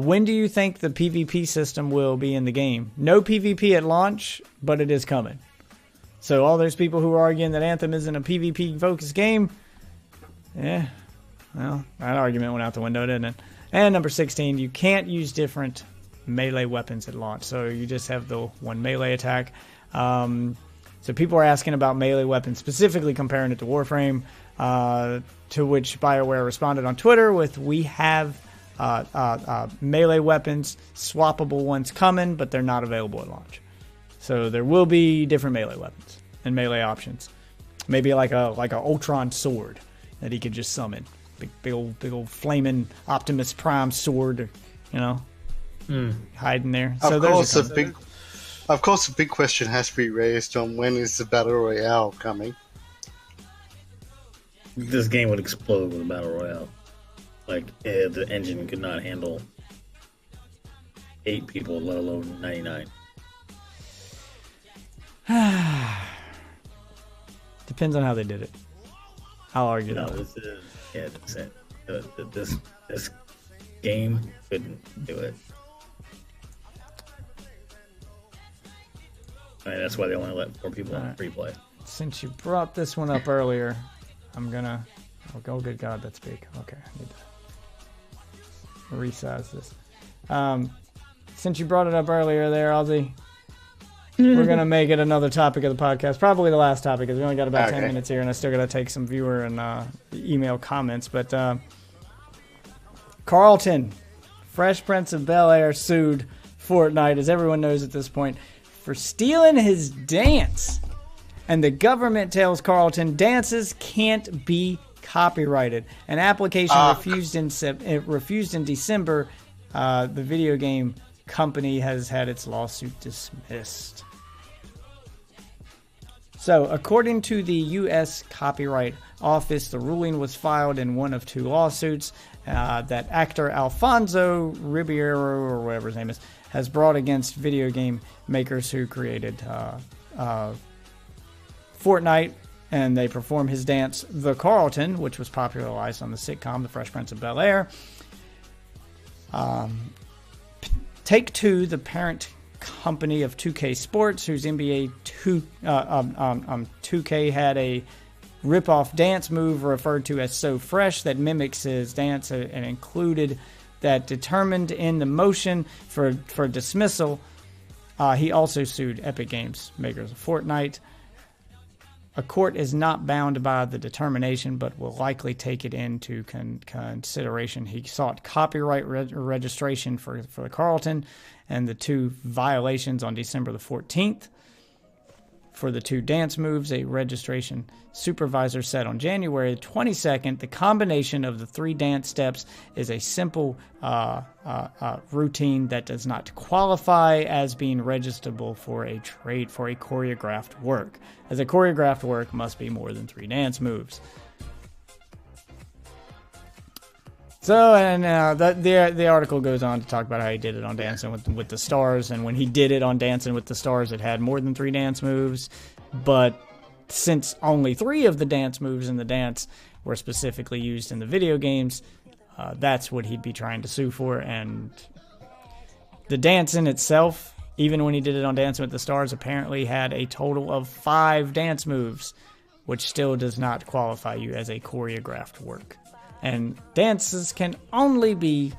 When do you think the PvP system will be in the game? No PvP at launch, but it is coming. So all those people who are arguing that Anthem isn't a PvP-focused game, well, that argument went out the window, didn't it? And number 16, you can't use different melee weapons at launch. So you just have the one melee attack. So people are asking about melee weapons, specifically comparing it to Warframe, to which BioWare responded on Twitter with, we have melee weapons, swappable ones coming, but they're not available at launch. So there will be different melee weapons and melee options. Maybe like a Ultron sword that he could just summon. Big old flaming Optimus Prime sword, you know, hiding there. Of course, the big question has to be raised on when is the Battle Royale coming. This game would explode with a Battle Royale. Like, the engine could not handle 8 people, let alone 99. Depends on how they did it. I'll argue that. This game couldn't do it. I mean, that's why they only let 4 people on free play. Since you brought this one up earlier, I'm gonna. Oh, good God, that's big. Okay, I need to resize this. Since you brought it up earlier there, Ozzy, we're going to make it another topic of the podcast. Probably the last topic, because we only got about 10 minutes here, and I still got to take some viewer and email comments. But Carlton, Fresh Prince of Bel-Air, sued Fortnite, as everyone knows at this point, for stealing his dance. And the government tells Carlton dances can't be copyrighted. An application refused in December. The video game company has had its lawsuit dismissed. So, according to the U.S. Copyright Office, the ruling was filed in one of 2 lawsuits that actor Alfonso Ribeiro, or whatever his name is, has brought against video game makers who created Fortnite, and they perform his dance, The Carlton, which was popularized on the sitcom The Fresh Prince of Bel-Air. Take-Two, the parent company of 2K Sports, whose NBA 2K had a rip-off dance move referred to as So Fresh that mimics his dance and included that determined in the motion for dismissal. He also sued Epic Games, makers of Fortnite. A court is not bound by the determination, but will likely take it into consideration. He sought copyright registration for the Carlton and the 2 violations on December the 14th. For the 2 dance moves, a registration supervisor said on January 22nd, the combination of the 3 dance steps is a simple routine that does not qualify as being registrable for a choreographed work, as a choreographed work must be more than 3 dance moves. So, and the article goes on to talk about how he did it on Dancing with the Stars, and when he did it on Dancing with the Stars, it had more than 3 dance moves, but since only 3 of the dance moves in the dance were specifically used in the video games, that's what he'd be trying to sue for. And the dance in itself, even when he did it on Dancing with the Stars, apparently had a total of 5 dance moves, which still does not qualify you as a choreographed work. And dances can only be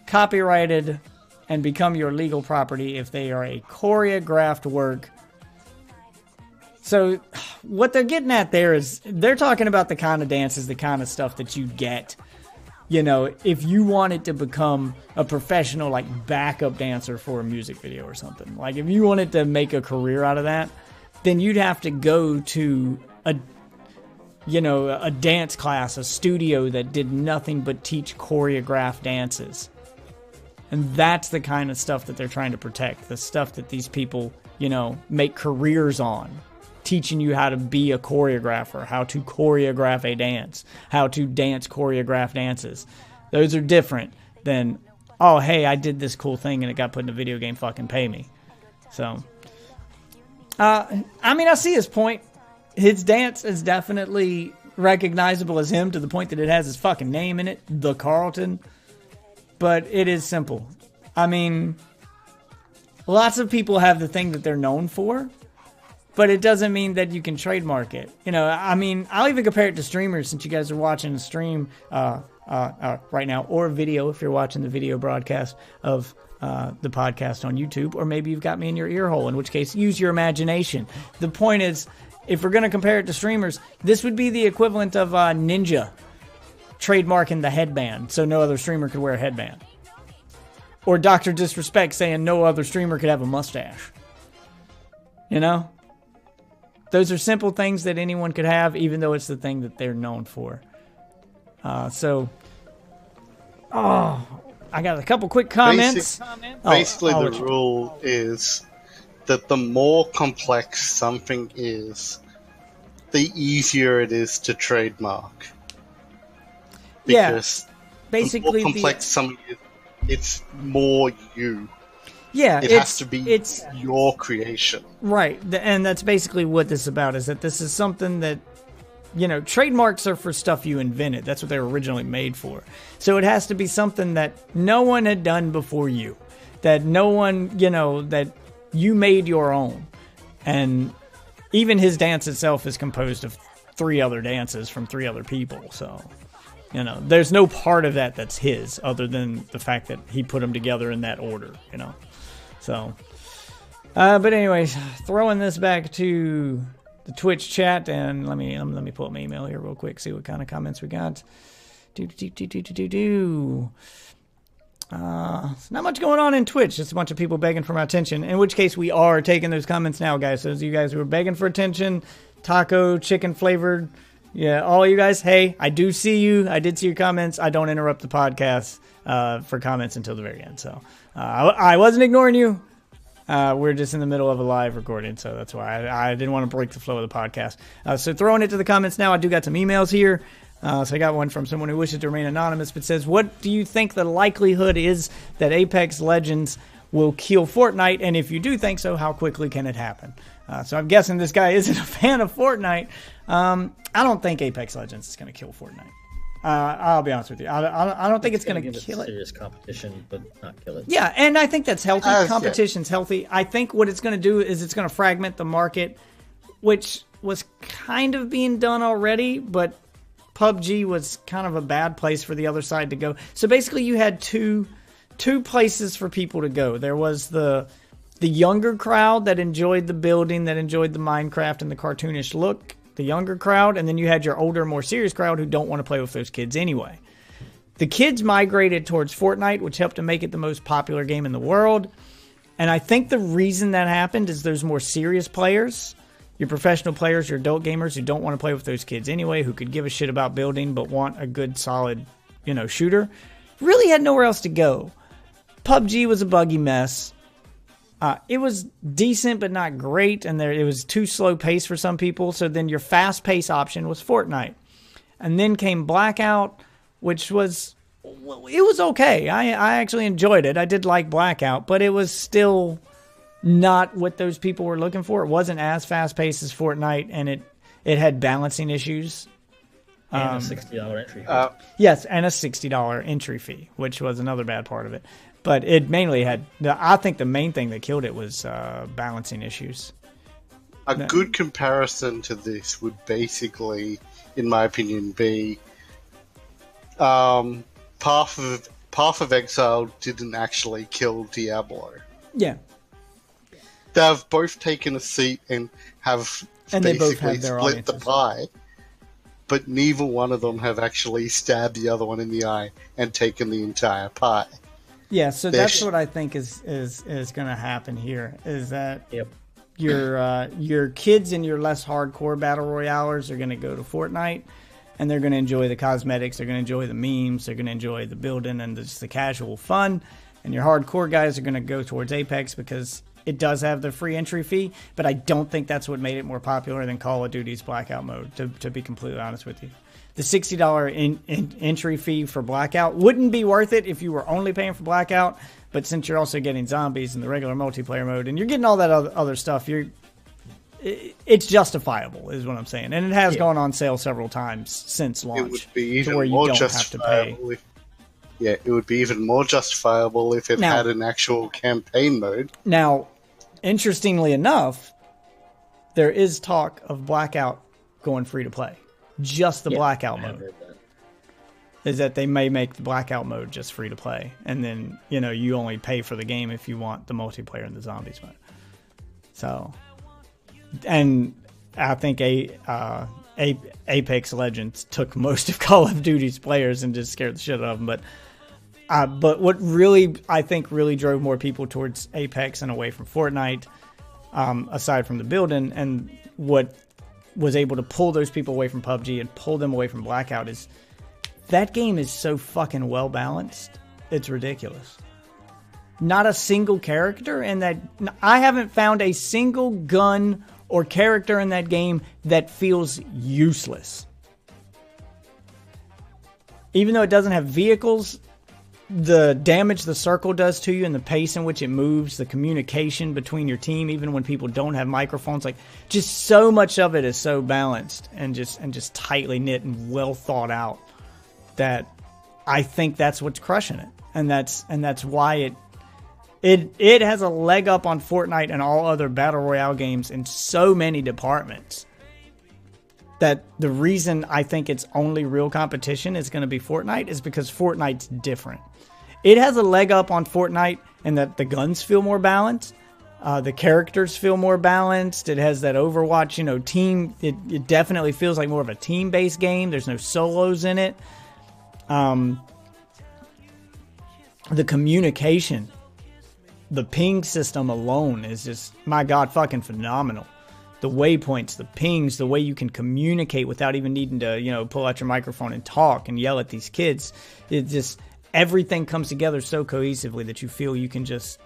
copyrighted and become your legal property if they are a choreographed work. So what they're getting at there is they're talking about the kind of dances, the kind of stuff that you get, you know, if you wanted to become a professional, like, backup dancer for a music video or something. Like, if you wanted to make a career out of that, then you'd have to go to a dance class, a studio that did nothing but teach choreographed dances. And that's the kind of stuff that they're trying to protect. The stuff that these people, make careers on. Teaching you how to be a choreographer, how to choreograph a dance, how to dance choreographed dances. Those are different than, oh, hey, I did this cool thing and it got put in a video game, fucking pay me. So, I see his point. His dance is definitely recognizable as him to the point that it has his fucking name in it, The Carlton. But it is simple. Lots of people have the thing that they're known for, but it doesn't mean that you can trademark it. I'll even compare it to streamers, since you guys are watching a stream right now, or video if you're watching the video broadcast of the podcast on YouTube, or maybe you've got me in your ear hole, in which case, use your imagination. The point is, if we're going to compare it to streamers, this would be the equivalent of Ninja trademarking the headband so no other streamer could wear a headband. Or Dr. Disrespect saying no other streamer could have a mustache. Those are simple things that anyone could have, even though it's the thing that they're known for. I got a couple quick comments. Basically, the rule is that the more complex something is, the easier it is to trademark. Because basically, the more complex something is, it's more you. Yeah, it has to be your creation. Right, and that's basically what this is about, is that this is something that, trademarks are for stuff you invented. That's what they were originally made for. So it has to be something that no one had done before you. That no one, that you made your own. And even his dance itself is composed of 3 other dances from 3 other people. So, you know, there's no part of that that's his other than the fact that he put them together in that order, you know. So, but anyways, throwing this back to the Twitch chat, and let me pull up my email here real quick, see what kind of comments we got. Not much going on in Twitch, just a bunch of people begging for my attention, in which case we are taking those comments now, guys. So those of you guys who are begging for attention, taco, chicken flavored, yeah, all you guys, hey, I do see you. I did see your comments. I don't interrupt the podcast for comments until the very end. So I wasn't ignoring you. We're just in the middle of a live recording, so that's why I didn't want to break the flow of the podcast. So throwing it to the comments now, I do got some emails here. So I got one from someone who wishes to remain anonymous, but says, what do you think the likelihood is that Apex Legends will kill Fortnite? And if you do think so, how quickly can it happen? So I'm guessing this guy isn't a fan of Fortnite. I don't think Apex Legends is going to kill Fortnite. I'll be honest with you. I don't think it's going to kill it. Serious competition, but not kill it. Yeah, and I think that's healthy. Competition's healthy. I think what it's going to do is it's going to fragment the market, which was kind of being done already, but PUBG was kind of a bad place for the other side to go. So basically you had two places for people to go. There was the younger crowd that enjoyed the building, that enjoyed the Minecraft and the cartoonish look, the younger crowd, and then you had your older, more serious crowd who don't want to play with those kids anyway. The kids migrated towards Fortnite, which helped to make it the most popular game in the world. And I think the reason that happened is there's more serious players. Your professional players, your adult gamers who don't want to play with those kids anyway, who could give a shit about building but want a good, solid, shooter, really had nowhere else to go. PUBG was a buggy mess. It was decent but not great, and it was too slow paced for some people. So then your fast pace option was Fortnite, and then came Blackout, which was okay. I actually enjoyed it. I did like Blackout, but it was still not what those people were looking for. It wasn't as fast-paced as Fortnite, and it had balancing issues. And a $60 entry fee. Yes, and a $60 entry fee, which was another bad part of it. But it mainly had... I think the main thing that killed it was balancing issues. A good comparison to this would basically, in my opinion, be Path of Exile didn't actually kill Diablo. Yeah. They've both taken a seat and have basically split the pie, but neither one of them have actually stabbed the other one in the eye and taken the entire pie. Yeah, so that's what I think is going to happen here, is that your kids and your less hardcore battle royalers are going to go to Fortnite, and they're going to enjoy the cosmetics, they're going to enjoy the memes, they're going to enjoy the building and just the casual fun, and your hardcore guys are going to go towards Apex because it does have the free entry fee, but I don't think that's what made it more popular than Call of Duty's Blackout mode, to be completely honest with you. The $60 entry fee for Blackout wouldn't be worth it if you were only paying for Blackout, but since you're also getting zombies in the regular multiplayer mode, and you're getting all that other stuff, it's justifiable, is what I'm saying. And it has gone on sale several times since launch. It would be even more justifiable. It would be even more justifiable if it had an actual campaign mode. Now, interestingly enough, there is talk of Blackout going free to play. Just the Blackout mode. Is that they may make the Blackout mode just free to play. And then, you only pay for the game if you want the multiplayer and the zombies mode. So, and I think Apex Legends took most of Call of Duty's players and just scared the shit out of them. But what really, I think, really drove more people towards Apex and away from Fortnite, aside from the building, and what was able to pull those people away from PUBG and pull them away from Blackout is that game is so fucking well balanced. It's ridiculous. Not a single character in that. I haven't found a single gun or character in that game that feels useless. Even though it doesn't have vehicles, the damage the circle does to you and the pace in which it moves, the communication between your team, even when people don't have microphones, just so much of it is so balanced and just tightly knit and well thought out that I think that's what's crushing it. And that's why It has a leg up on Fortnite and all other Battle Royale games in so many departments that the reason I think its only real competition is going to be Fortnite is because Fortnite's different. It has a leg up on Fortnite in that the guns feel more balanced. The characters feel more balanced. It has that Overwatch, team. It definitely feels like more of a team-based game. There's no solos in it. The communication, the ping system alone is just, my God, fucking phenomenal. The waypoints, the pings, the way you can communicate without even needing to, pull out your microphone and talk and yell at these kids. It just, everything comes together so cohesively that you feel you can just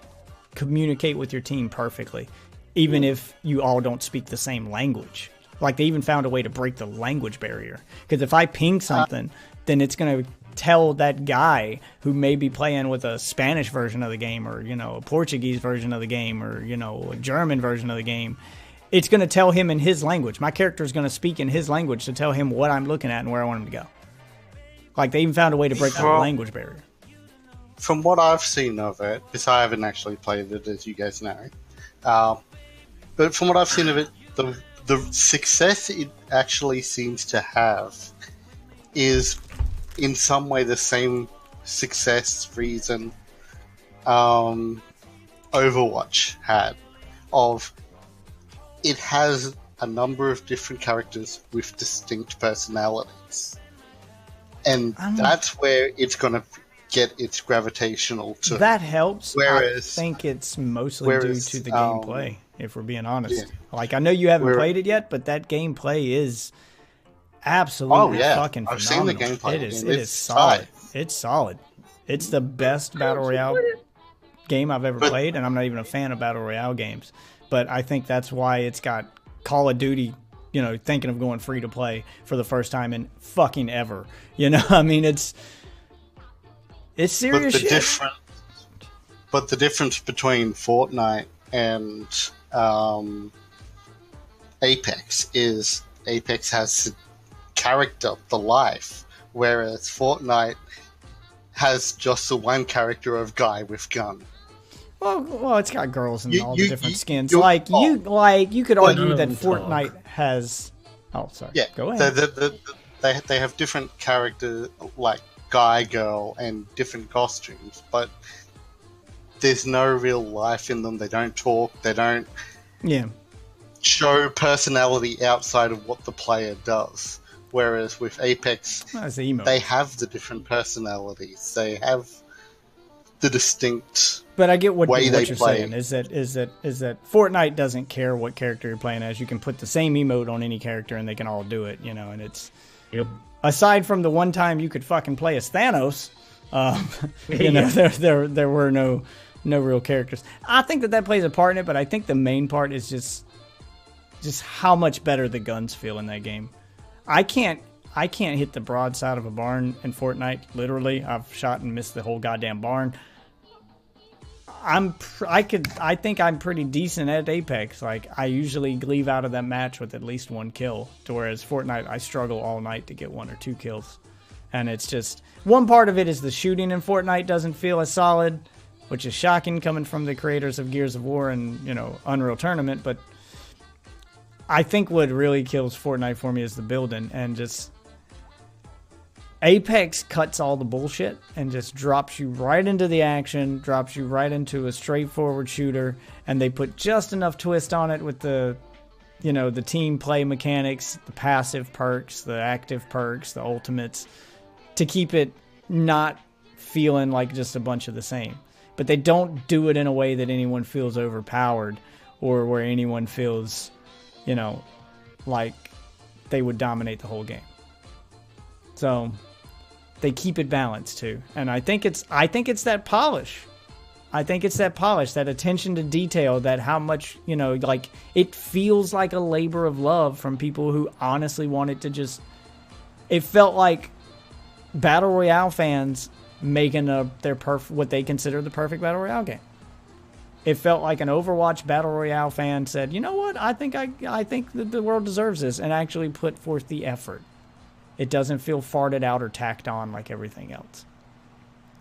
communicate with your team perfectly, even if you all don't speak the same language. Like, they even found a way to break the language barrier. Because if I ping something, then it's going to tell that guy who may be playing with a Spanish version of the game, or, a Portuguese version of the game, or, a German version of the game. It's going to tell him in his language. My character is going to speak in his language to tell him what I'm looking at and where I want him to go. Like, they even found a way to break the language barrier. From what I've seen of it, because I haven't actually played it, as you guys know, but from what I've seen of it, the success it actually seems to have is in some way the same success reason Overwatch had, of it has a number of different characters with distinct personalities. And that's where it's going to get its gravitational to. That helps. Whereas, I think it's mostly due to the gameplay, if we're being honest. Yeah. Like, I know you haven't played it yet, but that gameplay is absolutely fucking phenomenal. I've seen the gameplay. It is solid. It's solid. It's the best Battle Royale game I've ever played, and I'm not even a fan of Battle Royale games. But I think that's why it's got Call of Duty, thinking of going free to play for the first time in fucking ever. I mean, it's serious shit. But the difference between Fortnite and Apex is Apex has the character, the life, whereas Fortnite has just the one character of guy with gun. Well, it's got girls and all the different skins. You could argue that Fortnite has. Oh, sorry. Yeah, go ahead. They have different characters, like guy, girl, and different costumes, but there's no real life in them. They don't talk. They don't show personality outside of what the player does. Whereas with Apex, they have the different personalities. They have the distinct. But I get what you're saying is that Fortnite doesn't care what character you're playing as. You can put the same emote on any character and they can all do it, and it's aside from the one time you could fucking play as Thanos, there were no real characters. I think that plays a part in it, but I think the main part is just how much better the guns feel in that game. I can't hit the broadside of a barn in Fortnite. Literally, I've shot and missed the whole goddamn barn. I think I'm pretty decent at Apex. Like, I usually leave out of that match with at least one kill. To whereas Fortnite, I struggle all night to get 1 or 2 kills. And it's just, one part of it is the shooting in Fortnite doesn't feel as solid, which is shocking coming from the creators of Gears of War and, Unreal Tournament. But I think what really kills Fortnite for me is the building, and just Apex cuts all the bullshit and just drops you right into the action, drops you right into a straightforward shooter, and they put just enough twist on it with the team play mechanics, the passive perks, the active perks, the ultimates, to keep it not feeling like just a bunch of the same. But they don't do it in a way that anyone feels overpowered or where anyone feels, like they would dominate the whole game. So they keep it balanced too. And I think it's that polish. I think it's that polish, that attention to detail, that how much, it feels like a labor of love from people who honestly wanted to just, it felt like Battle Royale fans making what they consider the perfect Battle Royale game. It felt like an Overwatch Battle Royale fan said, you know what, I think that the world deserves this, and actually put forth the effort. It doesn't feel farted out or tacked on like everything else.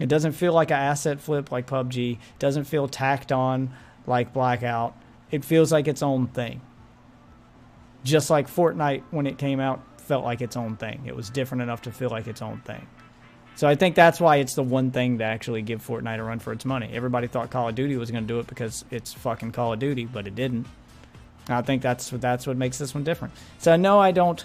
It doesn't feel like an asset flip like PUBG. It doesn't feel tacked on like Blackout. It feels like its own thing. Just like Fortnite, when it came out, felt like its own thing. It was different enough to feel like its own thing. So I think that's why it's the one thing to actually give Fortnite a run for its money. Everybody thought Call of Duty was going to do it because it's fucking Call of Duty, but it didn't. I think that's what makes this one different. So no, I don't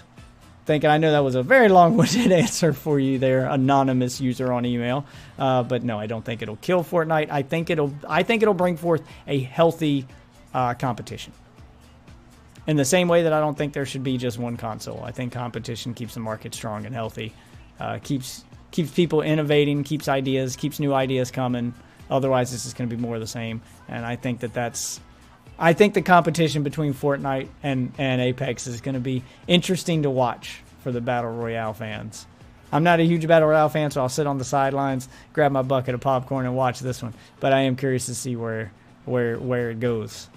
think, and I know that was a very long-winded answer for you there, anonymous user on email. But no, I don't think it'll kill Fortnite. I think it'll bring forth a healthy competition. In the same way that I don't think there should be just one console. I think competition keeps the market strong and healthy, keeps people innovating, keeps new ideas coming. Otherwise, this is going to be more of the same. And I think I think the competition between Fortnite and Apex is going to be interesting to watch for the Battle Royale fans. I'm not a huge Battle Royale fan, so I'll sit on the sidelines, grab my bucket of popcorn, and watch this one. But I am curious to see where it goes.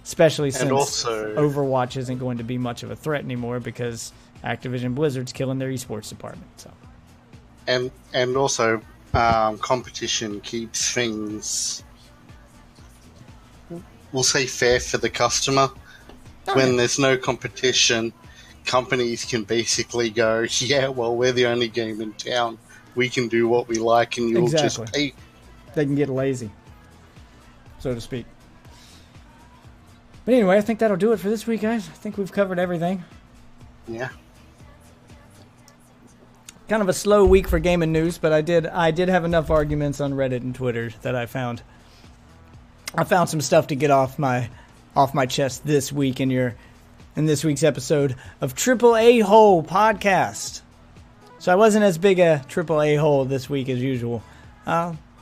Especially since Overwatch isn't going to be much of a threat anymore because Activision Blizzard's killing their esports department. So, and also competition keeps things, we'll say, fair for the customer. When there's no competition, companies can basically go, yeah, well, we're the only game in town. We can do what we like, and you'll just pay. They can get lazy, so to speak. But anyway, I think that'll do it for this week, guys. I think we've covered everything. Yeah. Kind of a slow week for gaming news, but I did have enough arguments on Reddit and Twitter that I found some stuff to get off my chest this week in this week's episode of AAA-Hole Podcast. So I wasn't as big a AAA-Hole this week as usual.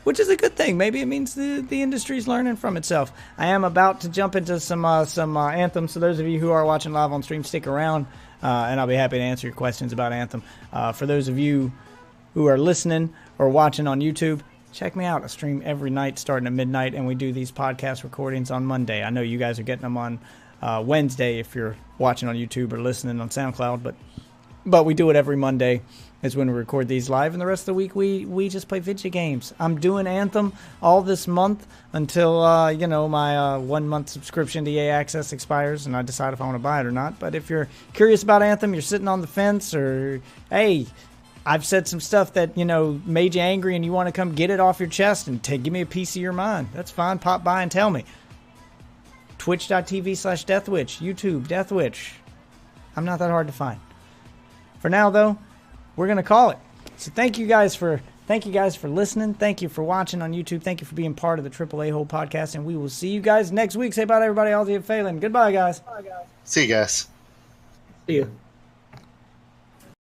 Which is a good thing. Maybe it means the industry's learning from itself. I am about to jump into some Anthem, so those of you who are watching live on stream, stick around, and I'll be happy to answer your questions about Anthem. For those of you who are listening or watching on YouTube, check me out. I stream every night starting at midnight, and we do these podcast recordings on Monday. I know you guys are getting them on Wednesday if you're watching on YouTube or listening on SoundCloud, but we do it every Monday. Is when we record these live, and the rest of the week we just play video games. I'm doing Anthem all this month until my 1 month subscription to EA Access expires, and I decide if I want to buy it or not. But if you're curious about Anthem, you're sitting on the fence, or hey, I've said some stuff that made you angry, and you want to come get it off your chest and give me a piece of your mind, that's fine. Pop by and tell me. Twitch.tv/Deathwitch, YouTube Deathwitch. I'm not that hard to find. For now, though, we're going to call it. So thank you guys for listening. Thank you for watching on YouTube. Thank you for being part of the AAA-Hole Podcast, and we will see you guys next week. Say bye to everybody. All the Phelan. Goodbye, guys. See you guys. See you.